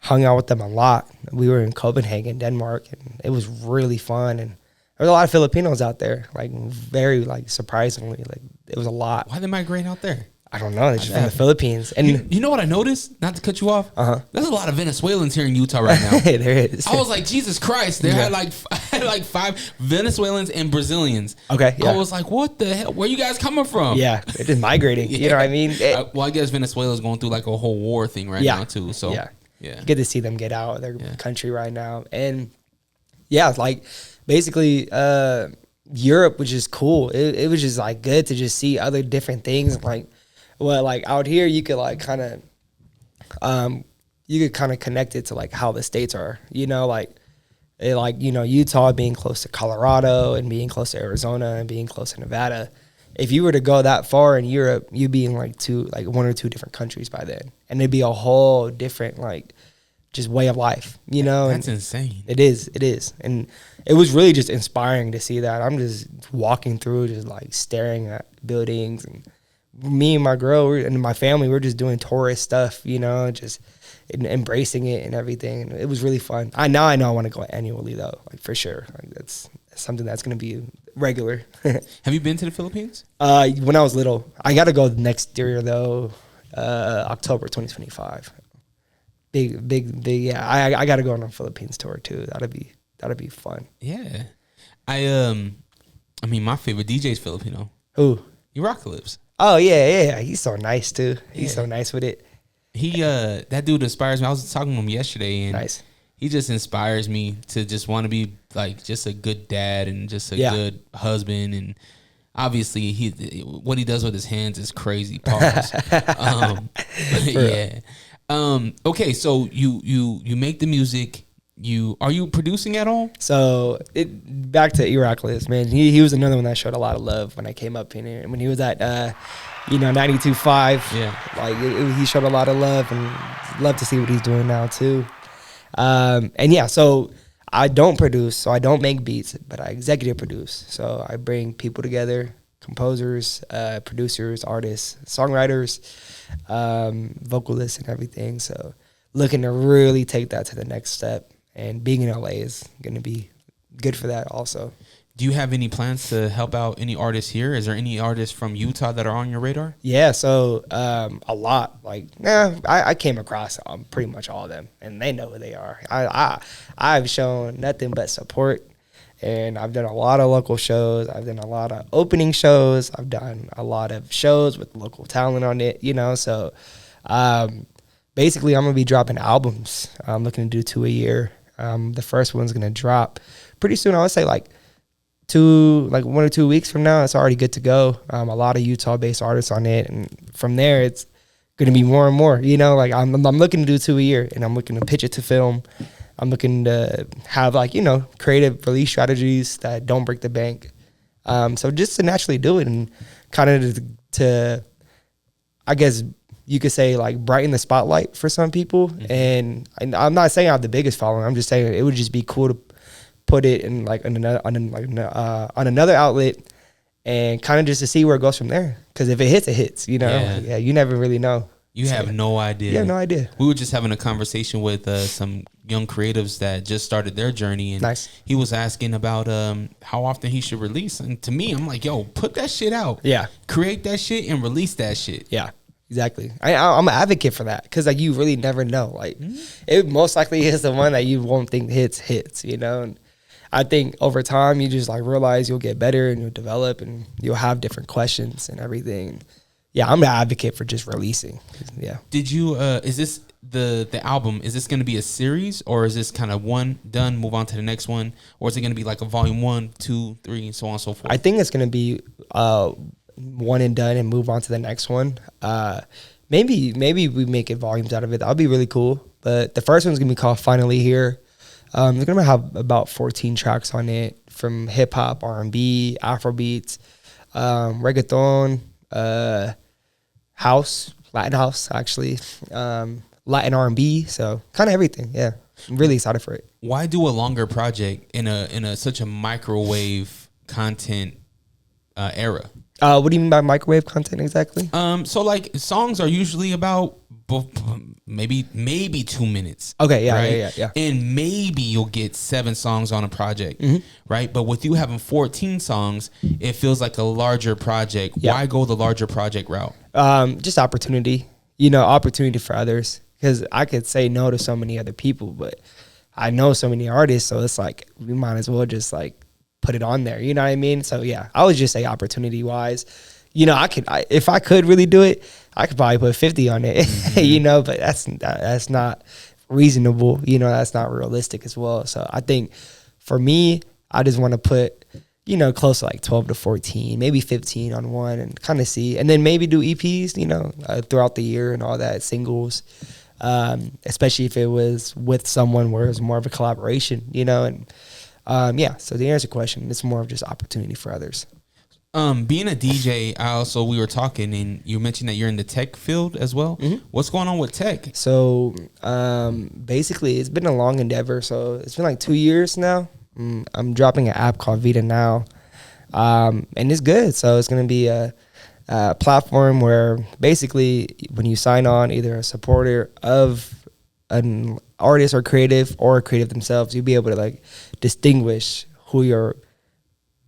out with them a lot. We were in Copenhagen, Denmark, and it was really fun. And there was a lot of Filipinos out there, like very like surprisingly, like it was a lot. Why they migrate out there? I don't know. They're just from the Philippines. And you know what I noticed? Not to cut you off. There's a lot of Venezuelans here in Utah right now. There is. I was like, Jesus Christ! There had like 5 Venezuelans and Brazilians. Okay. Yeah. I was like, what the hell? Where you guys coming from? Yeah, they're just migrating. You know what I mean? Well, I guess Venezuela's going through like a whole war thing right now too. So yeah, good to see them get out of their country right now. And yeah, like basically Europe was just cool. It was just like good to just see other different things. Like, well, like out here you could like kind of connect it to like how the states are, you know, like Utah being close to Colorado and being close to Arizona and being close to Nevada. If you were to go that far in Europe, you'd be in like 1 or 2 different countries by then, and it'd be a whole different like just way of life, you know. That's insane. It is, and it was really just inspiring to see that. I'm just walking through, just like staring at buildings, and me and my girl and my family, we're just doing tourist stuff, you know, just embracing it and everything. And it was really fun. I know I want to go annually though, like for sure. Like that's something that's going to be regular. Have you been to the Philippines? When I was little. I got to go next year though, October 2025. Big. Yeah, I got to go on a Philippines tour too. That'd be fun. Yeah. I mean, my favorite DJ is Filipino. Who? Rawka. Oh yeah. He's so nice too. He's so nice with it. He that dude inspires me. I was talking to him yesterday, and nice. He just inspires me to just want to be like just a good dad and just a good husband. And obviously, what he does with his hands is crazy. Pause. Yeah. Okay, so you make the music. Are you producing at all? So back to Heracles, man. He was another one that showed a lot of love when I came up in here. And when he was at 92.5, like he showed a lot of love, and love to see what he's doing now too. And yeah, so I don't produce, so I don't make beats, but I executive produce. So I bring people together, composers, producers, artists, songwriters, vocalists, and everything. So looking to really take that to the next step. And being in LA is going to be good for that also. Do you have any plans to help out any artists here? Is there any artists from Utah that are on your radar? Yeah, so a lot. I came across pretty much all of them, and they know who they are. I've shown nothing but support, and I've done a lot of local shows. I've done a lot of opening shows. I've done a lot of shows with local talent on it, So basically, I'm going to be dropping albums. I'm looking to do 2 a year. The first one's going to drop pretty soon. I would say 1 or 2 weeks from now. It's already good to go. A lot of Utah-based artists on it, and from there, it's going to be more and more. I'm looking to do 2 a year, and I'm looking to pitch it to film. I'm looking to have creative release strategies that don't break the bank. So just to naturally do it and kind of to I guess you could say brighten the spotlight for some people. Mm-hmm. And I'm not saying I have the biggest following. I'm just saying it would just be cool to put it in on another outlet and kind of just to see where it goes from there. Because if it hits, it hits. Yeah, you never really know. You have no idea. You have no idea. We were just having a conversation with some young creatives that just started their journey, and nice. He was asking about how often he should release. And to me, I'm like, yo, put that shit out. Yeah. Create that shit and release that shit. Yeah. Exactly. I'm an advocate for that because you really never know. It most likely is the one that you won't think hits. And I think over time you just realize you'll get better and you'll develop and you'll have different questions and everything. Yeah, I'm an advocate for just releasing. Yeah. Did you? Is this the album? Is this going to be a series, or is this kind of one done, move on to the next one, or is it going to be like a volume 1, 2, 3, and so on and so forth? I think it's going to be one and done and move on to the next one. Maybe we make it volumes out of it. That would be really cool. But the first one's going to be called Finally Here. It's going to have about 14 tracks on it from hip hop, R&B, Afrobeats, reggaeton, house, Latin house, actually, Latin R&B. So kind of everything. Yeah. I'm really excited for it. Why do a longer project in such a microwave content era? What do you mean by microwave content exactly? So songs are usually about maybe 2 minutes. Okay, right? Yeah. And maybe you'll get 7 songs on a project, right? But with you having 14 songs, it feels like a larger project. Yeah. Why go the larger project route? Just opportunity, opportunity for others. Because I could say no to so many other people, but I know so many artists, so it's we might as well just put it on there. You know what I mean? So yeah, I would just say opportunity wise, if I could really do it, I could probably put 50 on it, but that's not reasonable. That's not realistic as well. So I think for me, I just want to put, close to 12 to 14, maybe 15 on one and kind of see, and then maybe do EPs, throughout the year and all that, singles, especially if it was with someone where it was more of a collaboration, and so to answer your question, it's more of just opportunity for others. Being a DJ, we were talking and you mentioned that you're in the tech field as well. Mm-hmm. What's going on with tech? So basically it's been a long endeavor. So it's been 2 years now. I'm dropping an app called Vita Now. And it's good. So it's going to be a platform where basically when you sign on, either a supporter of an artist or creative themselves, you'll be able to distinguish who your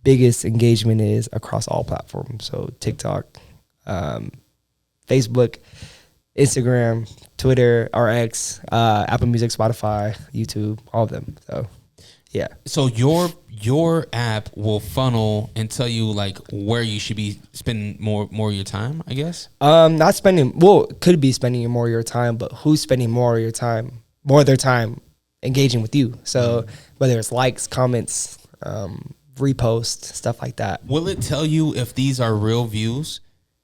biggest engagement is across all platforms. So TikTok, Facebook, Instagram, Twitter, RX, Apple Music, Spotify, YouTube, all of them. So yeah. So your app will funnel and tell you where you should be spending more of your time, I guess? Not spending, could be spending more of your time, but who's spending more of their time engaging with you. So whether it's likes, comments, repost, stuff like that. Will it tell you if these are real views?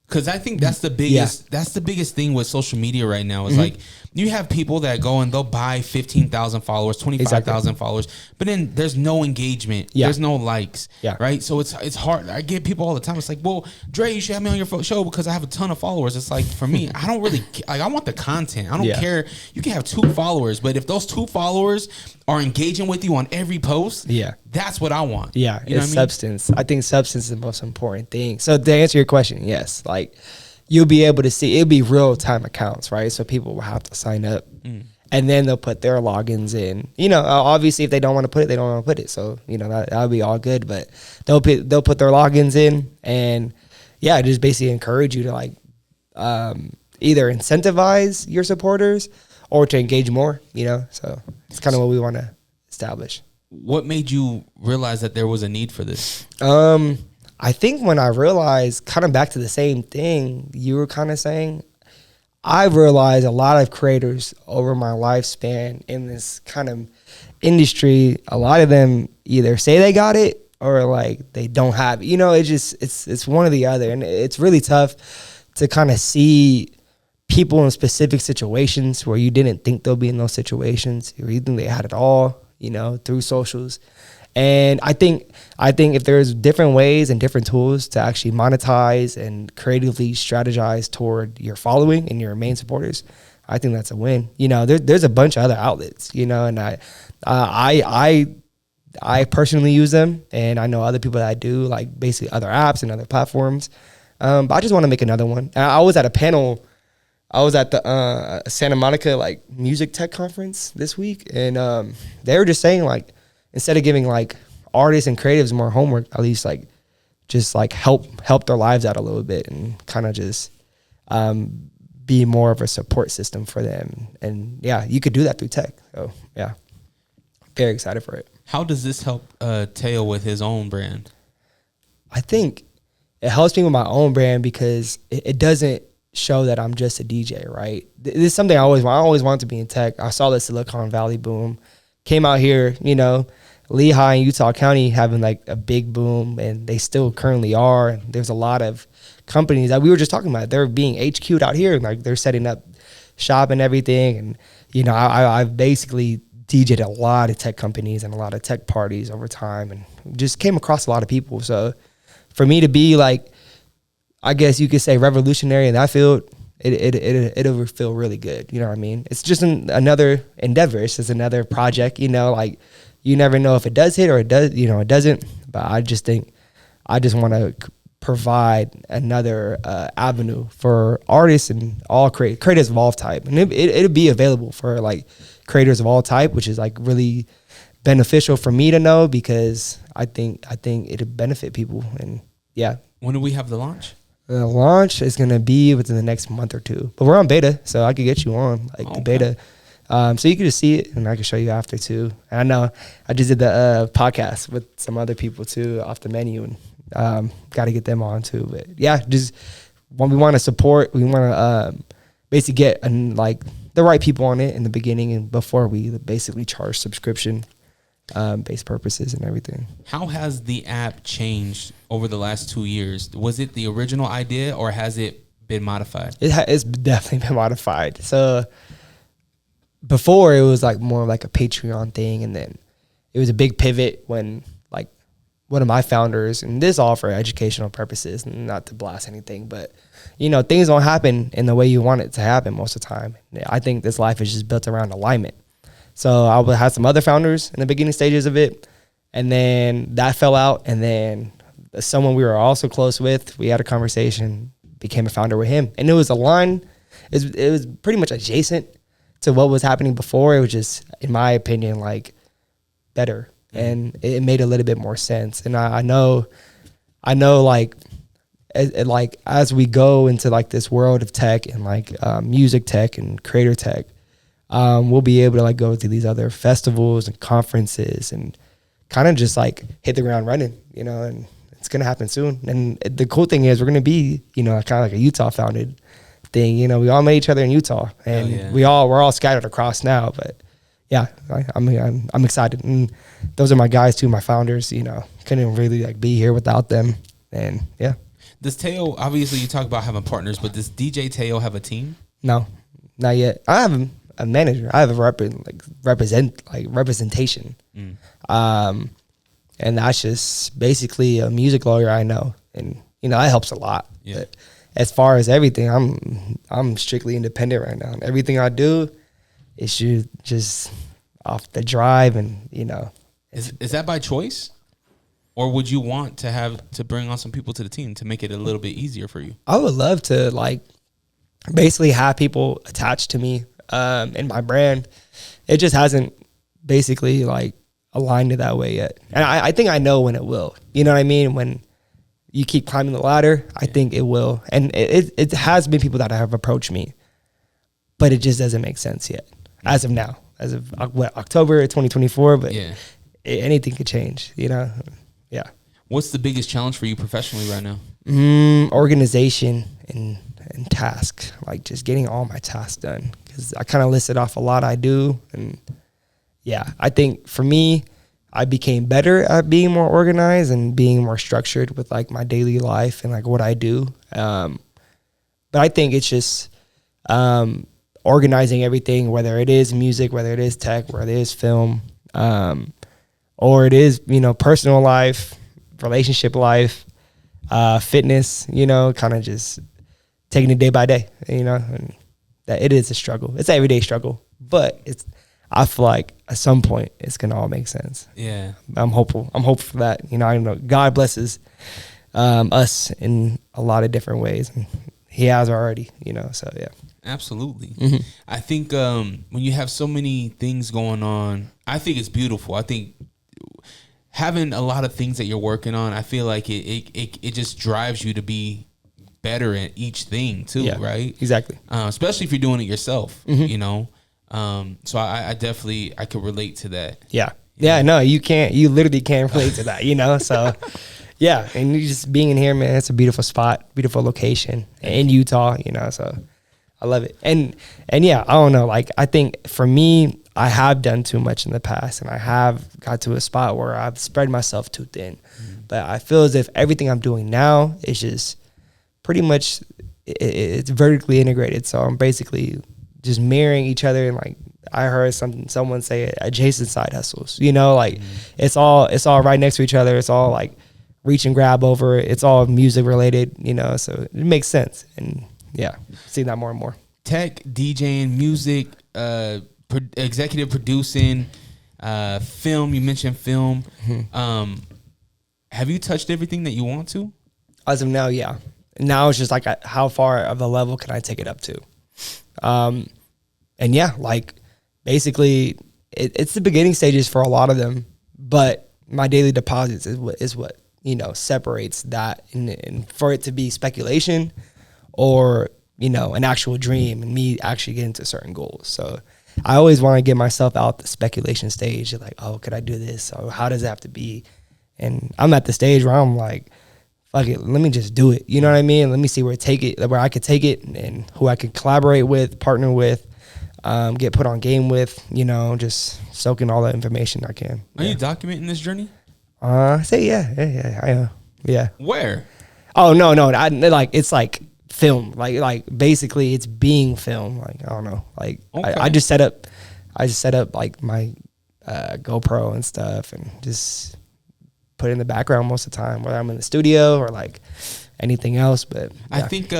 Because I think that's the biggest thing with social media right now is you have people that go and they'll buy 15,000 followers, 25,000 followers, but then there's no engagement. Yeah. There's no likes. Yeah. Right. So it's hard. I get people all the time. It's well, Dre, you should have me on your show because I have a ton of followers. It's for me, I don't really I want the content. I don't care. You can have 2 followers, but if those 2 followers are engaging with you on every post, That's what I want. Yeah, you know it's what I mean? substance. I think substance is the most important thing. So to answer your question, yes, like you'll be able to see, it'll be real time accounts, right? So people will have to sign up and then they'll put their logins in. You know, obviously if they don't want to put it, they don't want to put it. So, you know, that'll be all good, but they'll put their logins in and yeah, just basically encourage you to like either incentivize your supporters or to engage more, you know? So it's kind of what we want to establish. What made you realize that there was a need for this? I think when I realized, kind of back to the same thing you were kind of saying, I realized a lot of creators over my lifespan in this kind of industry, a lot of them either say they got it or like they don't have it. You know, it's one or the other. And it's really tough to kind of see people in specific situations where you didn't think they'll be in those situations or you think they had it all, you know, through socials. And I think if there's different ways and different tools to actually monetize and creatively strategize toward your following and your main supporters, I think that's a win. You know, there's a bunch of other outlets, you know, and I personally use them, and I know other people that do, like basically other apps and other platforms. But I just want to make another one. And I was at a panel. I was at the Santa Monica like music tech conference this week, and they were just saying like, instead of giving like artists and creatives more homework, at least like just like help their lives out a little bit and kind of just be more of a support system for them. And yeah, you could do that through tech. So yeah, very excited for it. How does this help Teo with his own brand? I think it helps me with my own brand because it doesn't show that I'm just a DJ, right? This is something I always wanted to be in tech. I saw the Silicon Valley boom, came out here, you know, Lehigh and Utah County having like a big boom, and they still currently are. And there's a lot of companies that we were just talking about. They're being HQ'd out here, like they're setting up shop and everything. And you know, I've basically DJ'd a lot of tech companies and a lot of tech parties over time, and just came across a lot of people. So for me to be like, I guess you could say revolutionary in that field, it'll feel really good. You know what I mean? It's just another endeavor. It's just another project, you know, like you never know if it does hit or it does, you know, it doesn't. But I just think I just want to provide another avenue for artists and all creators of all type. And it'll be available for like creators of all type, which is like really beneficial for me to know, because I think it'll benefit people. And yeah. When do we have the launch? The launch is going to be within the next month or two, but we're on beta, so I could get you on like the beta. So you can just see it, and I can show you after too. And I know I just did the podcast with some other people too off the menu, and got to get them on too. But yeah, just when we want to support, we want to basically get like the right people on it in the beginning and before we basically charge subscription based purposes and everything. How has the app changed over the last 2 years? Was it the original idea, or has it been modified? It's definitely been modified. So before it was like more like a Patreon thing, and then it was a big pivot when like one of my founders, and this all for educational purposes, not to blast anything, but you know, things don't happen in the way you want it to happen most of the time. I think this life is just built around alignment. So I had some other founders in the beginning stages of it, and then that fell out. And then someone we were also close with, we had a conversation, became a founder with him, and it was aligned. It was pretty much adjacent to what was happening before. It was just, in my opinion, like better, and it made a little bit more sense. And I know, like as we go into like this world of tech and like music tech and creator tech, we'll be able to like go to these other festivals and conferences and kind of just like hit the ground running, you know, and it's going to happen soon. And the cool thing is we're going to be, you know, kind of like a Utah founded thing. You know, we all met each other in Utah, and we're all scattered across now, but yeah, I'm excited. And those are my guys too, my founders, you know, couldn't really like be here without them. And yeah. Does Teo, obviously you talk about having partners, but does DJ Teo have a team? No, not yet. I have a manager. I have a representation. And that's just basically a music lawyer I know. And, you know, that helps a lot. Yeah. But as far as everything, I'm strictly independent right now. Everything I do is just off the drive and, you know, Is that by choice? Or would you want to have to bring on some people to the team to make it a little bit easier for you? I would love to like basically have people attached to me and my brand. It just hasn't basically like aligned it that way yet. And I think I know when it will. You know what I mean? When you keep climbing the ladder, I think it will. And it has been people that have approached me, but it just doesn't make sense yet as of now. As of October 2024, but anything could change, you know? Yeah. What's the biggest challenge for you professionally right now? Organization and task, like just getting all my tasks done. Because I kind of listed off a lot I do. And yeah, I think for me, I became better at being more organized and being more structured with like my daily life and like what I do. But I think it's just organizing everything, whether it is music, whether it is tech, whether it is film, or it is, you know, personal life, relationship life, fitness, you know, kind of just taking it day by day, you know, and that it is a struggle. It's an everyday struggle, but I feel like at some point it's going to all make sense. Yeah. I'm hopeful. I'm hopeful for that. You know, I know God blesses us in a lot of different ways, and he has already, you know, so yeah. Absolutely. Mm-hmm. I think when you have so many things going on, I think it's beautiful. I think having a lot of things that you're working on, I feel like it just drives you to be better at each thing too, right? Exactly. Especially if you're doing it yourself, Mm-hmm. you know? So I definitely, I could relate to that. Yeah. Yeah, no, you literally can't relate to that, you know? So yeah, and you just being in here, man, it's a beautiful spot, beautiful location in Utah, you know, so I love it. And yeah, I don't know, like I think for me, I have done too much in the past, and I have got to a spot where I've spread myself too thin. But I feel as if everything I'm doing now is just pretty much, it's vertically integrated. So I'm basically just mirroring each other, and like I heard someone say adjacent side hustles, you know, like it's all right next to each other. It's all like reach and grab over. It's all music related, you know, so it makes sense. And yeah, see that more and more. Tech, DJing, music, executive producing, film. You mentioned film. Mm-hmm. Have you touched everything that you want to? As of now, yeah. Now it's just like how far of a level can I take it up to? And yeah, like basically it's the beginning stages for a lot of them, but my daily deposits is what you know separates that, and for it to be speculation or you know an actual dream and me actually getting to certain goals. So I always want to get myself out the speculation stage, like, oh, could I do this? Or how does it have to be? And I'm at the stage where I'm like, fuck it, let me just do it. You know what I mean? Let me see where I could take it, and who I could collaborate with, partner with, get put on game with, you know, just soaking all the information I can. Are you documenting this journey? I say yeah, I am. Yeah. Where? Oh no, it's like film, like basically it's being filmed. Like I don't know, like Okay. I just set up like my GoPro and stuff, and just put it in the background most of the time, whether I'm in the studio or like anything else. But yeah. I think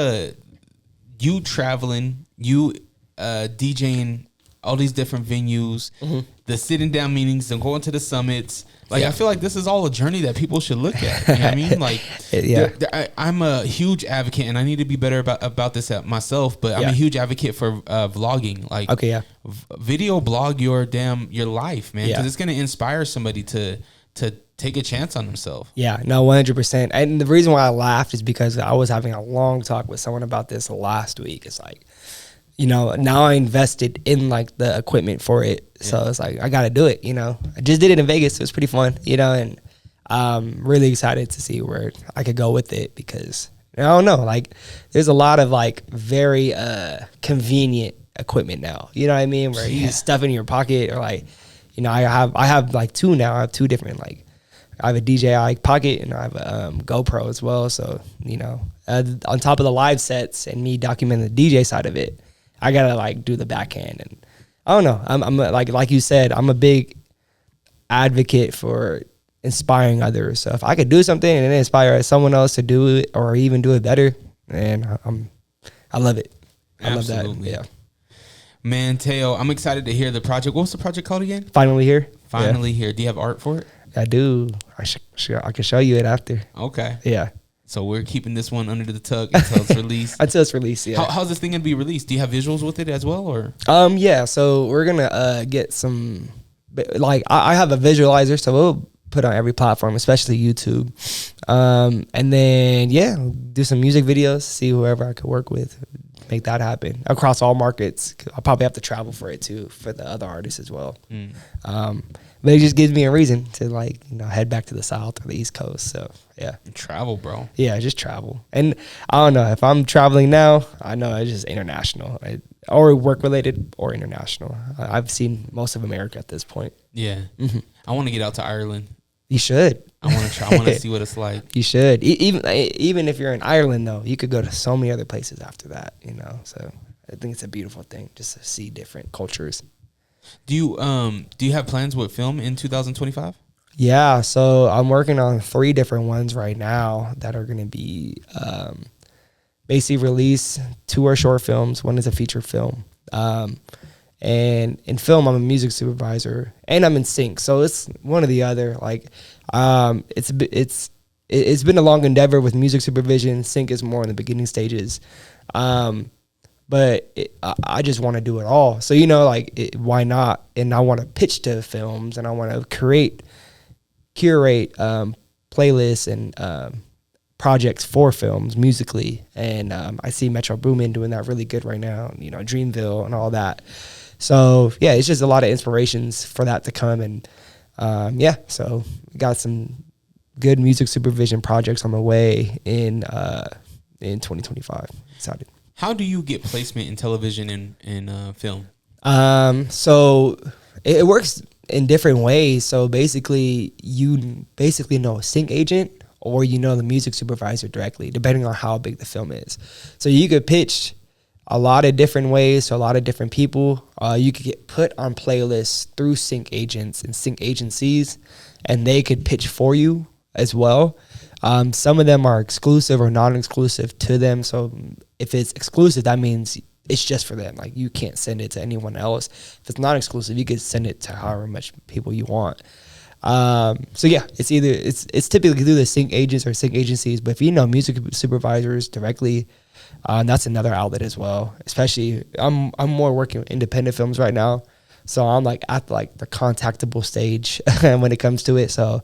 you traveling, you DJing all these different venues, the sitting down meetings and going to the summits. Like, I feel like this is all a journey that people should look at. You know what I mean? Like, I'm a huge advocate, and I need to be better about this myself, but I'm a huge advocate for vlogging. Like, video blog your life, man, because it's going to inspire somebody to take a chance on themselves. Yeah, no, 100%. And the reason why I laughed is because I was having a long talk with someone about this last week. It's like, you know, now I invested in like the equipment for it. So it's like, I got to do it, you know. I just did it in Vegas. It was pretty fun, you know, and I'm really excited to see where I could go with it because I don't know, like there's a lot of like very convenient equipment now. You know what I mean? Where you just stuff it in your pocket or like, you know, I have like two now. I have two different, like I have a DJI pocket and I have a GoPro as well. So, you know, on top of the live sets and me documenting the DJ side of it, I gotta like do the backhand, and I don't know. I'm like you said, I'm a big advocate for inspiring others. So if I could do something and then inspire someone else to do it or even do it better, man, I love it. I love that. Yeah. Man, Teo, I'm excited to hear the project. What was the project called again? Finally Here. Finally Here. Do you have art for it? I do. I can show you it after. Okay. Yeah. So we're keeping this one under the tug until it's released. Until it's released, yeah. How's this thing gonna be released? Do you have visuals with it as well, or? Yeah. So we're gonna get some, like I have a visualizer, so we'll put on every platform, especially YouTube. And then do some music videos. See whoever I could work with, make that happen across all markets. I'll probably have to travel for it too, for the other artists as well. But it just gives me a reason to head back to the South or the East Coast. So yeah, travel, bro. Yeah, just travel. And I don't know if I'm traveling now. I know it's just international, or work related or international. I've seen most of America at this point. Yeah, I want to get out to Ireland. You should. I want to try. I want to see what it's like. You should. Even if you're in Ireland, though, you could go to so many other places after that. So I think it's a beautiful thing just to see different cultures. Do you have plans with film in 2025? Yeah, so I'm working on 3 different ones right now that are going to be basically released. 2 are short films. 1 is a feature film. And in film, I'm a music supervisor, and I'm in sync. So it's one or the other. It's been a long endeavor with music supervision. Sync is more in the beginning stages. But I just want to do it all. So, why not? And I want to pitch to films, and I want to curate playlists and projects for films musically. And I see Metro Boomin doing that really good right now, Dreamville and all that. So, yeah, it's just a lot of inspirations for that to come. And, so got some good music supervision projects on the way in 2025. Excited. How do you get placement in television and film? So it works in different ways. So basically, you know a sync agent, or the music supervisor directly, depending on how big the film is. So you could pitch a lot of different ways to a lot of different people. You could get put on playlists through sync agents and sync agencies, and they could pitch for you as well. Some of them are exclusive or non-exclusive to them. So if it's exclusive, that means it's just for them. You can't send it to anyone else. If it's non-exclusive, you could send it to however much people you want. It's typically through the sync agents or sync agencies. But if you know music supervisors directly, that's another outlet as well. Especially, I'm more working with independent films right now. So I'm at the contactable stage when it comes to it. So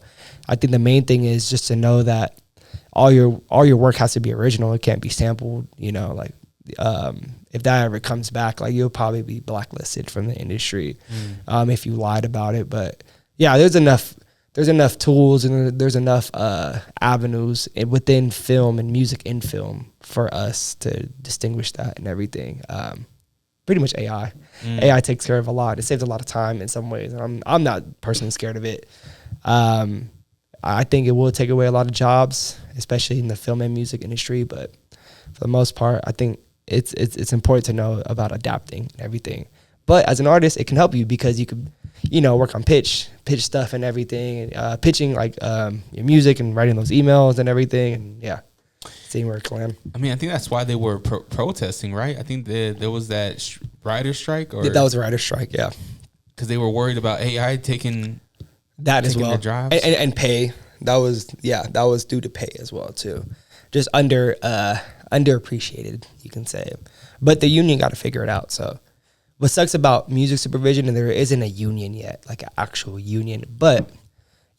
I think the main thing is just to know that all your work has to be original. It can't be sampled. If that ever comes back, you'll probably be blacklisted from the industry if you lied about it. But yeah, there's enough tools and there's enough avenues within film and music in film for us to distinguish that and everything. Pretty much AI. AI takes care of a lot. It saves a lot of time in some ways. And I'm not personally scared of it. I think it will take away a lot of jobs, especially in the film and music industry. But for the most part, I think it's important to know about adapting and everything. But as an artist, it can help you because you could, work on pitch stuff and everything, pitching your music and writing those emails and everything. And yeah. Seeing where it can land. I mean, I think that's why they were protesting, right? I think there was that writer's strike. Or that was a writer's strike, yeah. Because they were worried about AI taking that as well, their jobs. And pay. That was due to pay as well too. Just underappreciated, you can say. But the union got to figure it out. So what sucks about music supervision, and there isn't a union yet, an actual union, but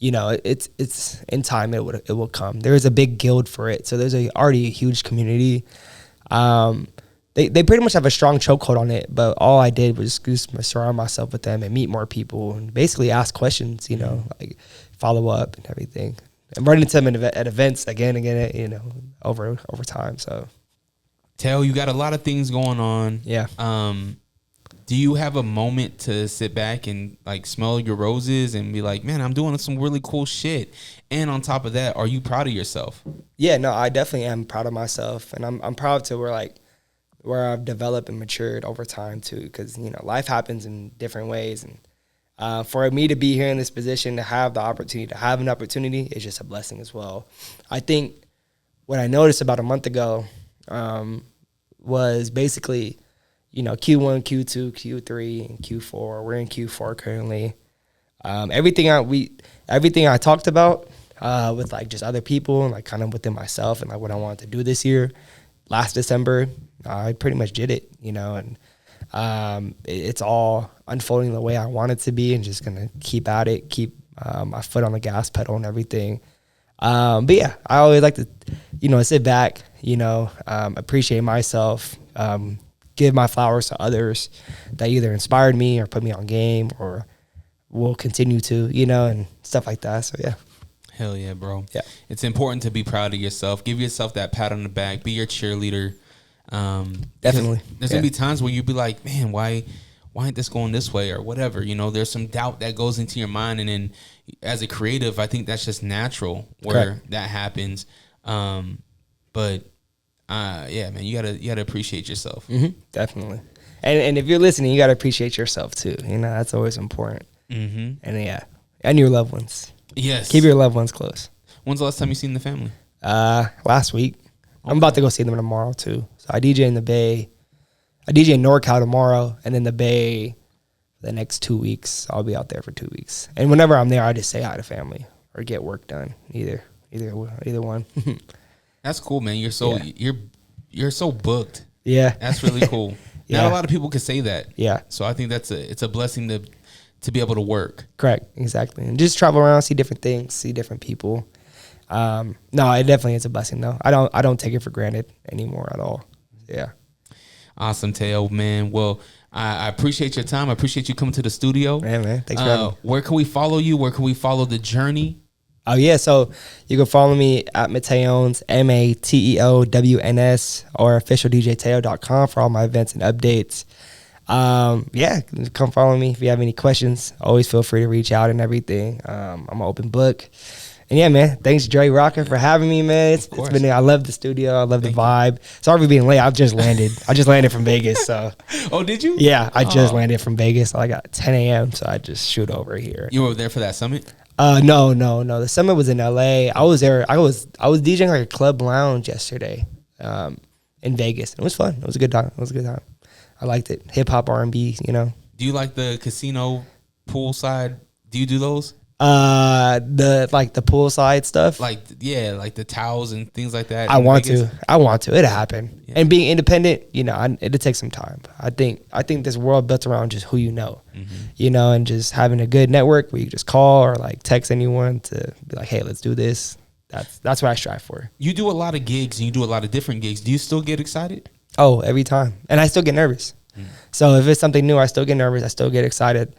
it's in time it will come. There is a big guild for it, so there's already a huge community. They pretty much have a strong chokehold on it, but all I did was just surround myself with them and meet more people and basically ask questions, follow up and everything, and run into them at events again, over time. So, Teo, you got a lot of things going on. Yeah. Do you have a moment to sit back and smell your roses and be like, man, I'm doing some really cool shit? And on top of that, are you proud of yourself? Yeah, no, I definitely am proud of myself, and I'm proud to where I've developed and matured over time too, because life happens in different ways, and for me to be here in this position, to have an opportunity is just a blessing as well. I think what I noticed about a month ago was basically, Q1, Q2, Q3, and Q4. We're in Q4 currently. Everything I talked about with like just other people and like kind of within myself and like what I wanted to do this year, last December, I pretty much did it, and it's all unfolding the way I want it to be, and just gonna keep at it, keep my foot on the gas pedal and everything. But yeah, I always like to, sit back, appreciate myself, give my flowers to others that either inspired me or put me on game or will continue to, and stuff like that. So yeah. Hell yeah, bro. Yeah. It's important to be proud of yourself. Give yourself that pat on the back. Be your cheerleader. Definitely. There's going to be times where you be like, man, why ain't this going this way or whatever? There's some doubt that goes into your mind. And then as a creative, I think that's just natural where that happens. But yeah, man, you gotta appreciate yourself. Mm-hmm. Definitely. And if you're listening, you gotta appreciate yourself too. That's always important. Mm-hmm. And yeah, and your loved ones. Yes. Keep your loved ones close. When's the last time you seen the family? Last week. Okay. I'm about to go see them tomorrow too. So I DJ in the Bay. I DJ in NorCal tomorrow, and then the Bay the next 2 weeks. I'll be out there for 2 weeks. And whenever I'm there, I just say hi to family or get work done. Either one. That's cool, man. You're so booked. Yeah. That's really cool. Yeah. Not a lot of people can say that. Yeah. So I think it's a blessing to be able to work. Correct. Exactly. And just travel around, see different things, see different people. No, it definitely is a blessing though. I don't take it for granted anymore at all. Yeah. Awesome, Teo, man. Well, I appreciate your time. I appreciate you coming to the studio. Yeah, man. Thanks for having me. Where can we follow you? Where can we follow the journey? Oh, yeah. So you can follow me at Mateown's, MATEOWNS, or officialdjteo.com for all my events and updates. Yeah, come follow me if you have any questions. Always feel free to reach out and everything. I'm an open book. And yeah, man, thanks Dre Rawka for having me, man. It's been, I love the studio. I love the vibe. Sorry for being late. I've just landed. I just landed from Vegas. So. Oh, did you? Yeah, I just landed from Vegas. I got 10 a.m. So I just shoot over here. You were there for that summit? No. The summit was in LA. I was there. I was DJing like a club lounge yesterday, in Vegas. It was fun. It was a good time. I liked it. Hip hop, R&B. Do you like the casino poolside? Do you do those? The poolside stuff. Like the towels and things like that. I want to. It'll happen. Yeah. And being independent, it'll take some time. I think this world built around just who you know, and just having a good network where you just call or like text anyone to be like, hey, let's do this. That's what I strive for. You do a lot of gigs and you do a lot of different gigs. Do you still get excited? Oh, every time. And I still get nervous. So if it's something new, I still get nervous. I still get excited.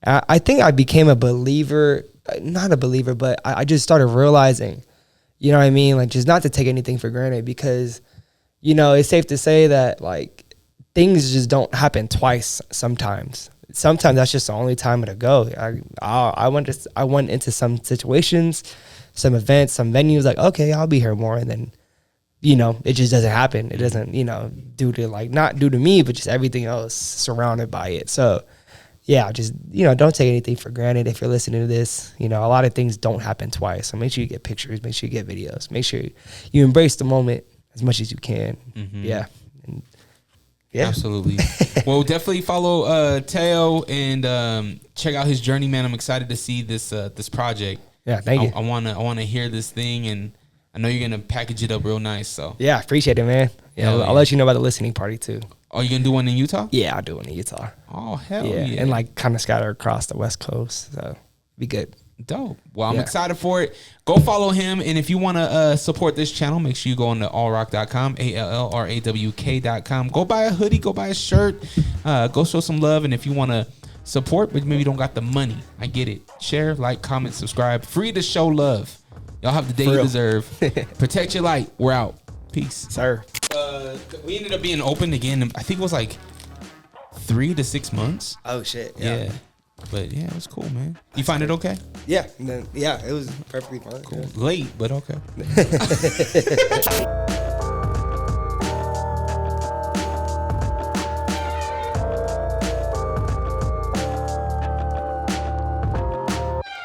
I think I became a believer, not a believer, but I just started realizing, you know what I mean? Like just not to take anything for granted because, it's safe to say that like things just don't happen twice sometimes. Sometimes that's just the only time it'll go. I went into some situations, some events, some venues like, okay, I'll be here more. And then, it just doesn't happen. It doesn't, due to like, not due to me, but just everything else surrounded by it. So yeah, just, don't take anything for granted. If you're listening to this, a lot of things don't happen twice. So make sure you get pictures, make sure you get videos, make sure you embrace the moment as much as you can. Mm-hmm. Yeah. And yeah. Absolutely. Well, definitely follow Teo and check out his journey, man. I'm excited to see this project. Yeah, thank you. I wanna hear this thing, and I know you're gonna package it up real nice. So yeah, appreciate it, man. Yeah, I'll let you know about the listening party too. Oh, you gonna do one in Utah? Yeah, I'll do one in Utah. Oh, hell yeah. And like kind of scatter across the West Coast. So be good. Dope. Well, I'm excited for it. Go follow him. And if you want to support this channel, make sure you go on to allrock.com, ALLRAWK.com. Go buy a hoodie, go buy a shirt, go show some love. And if you want to support, but maybe you don't got the money, I get it. Share, like, comment, subscribe. Free to show love. Y'all have the day you deserve. Protect your light. We're out. Peace. Sir. We ended up being open again. I think it was like 3 to 6 months. Oh, shit. Yeah. But yeah, it was cool, man. You find it okay? Yeah. It was perfectly fine. Cool. Yeah. Late, but okay.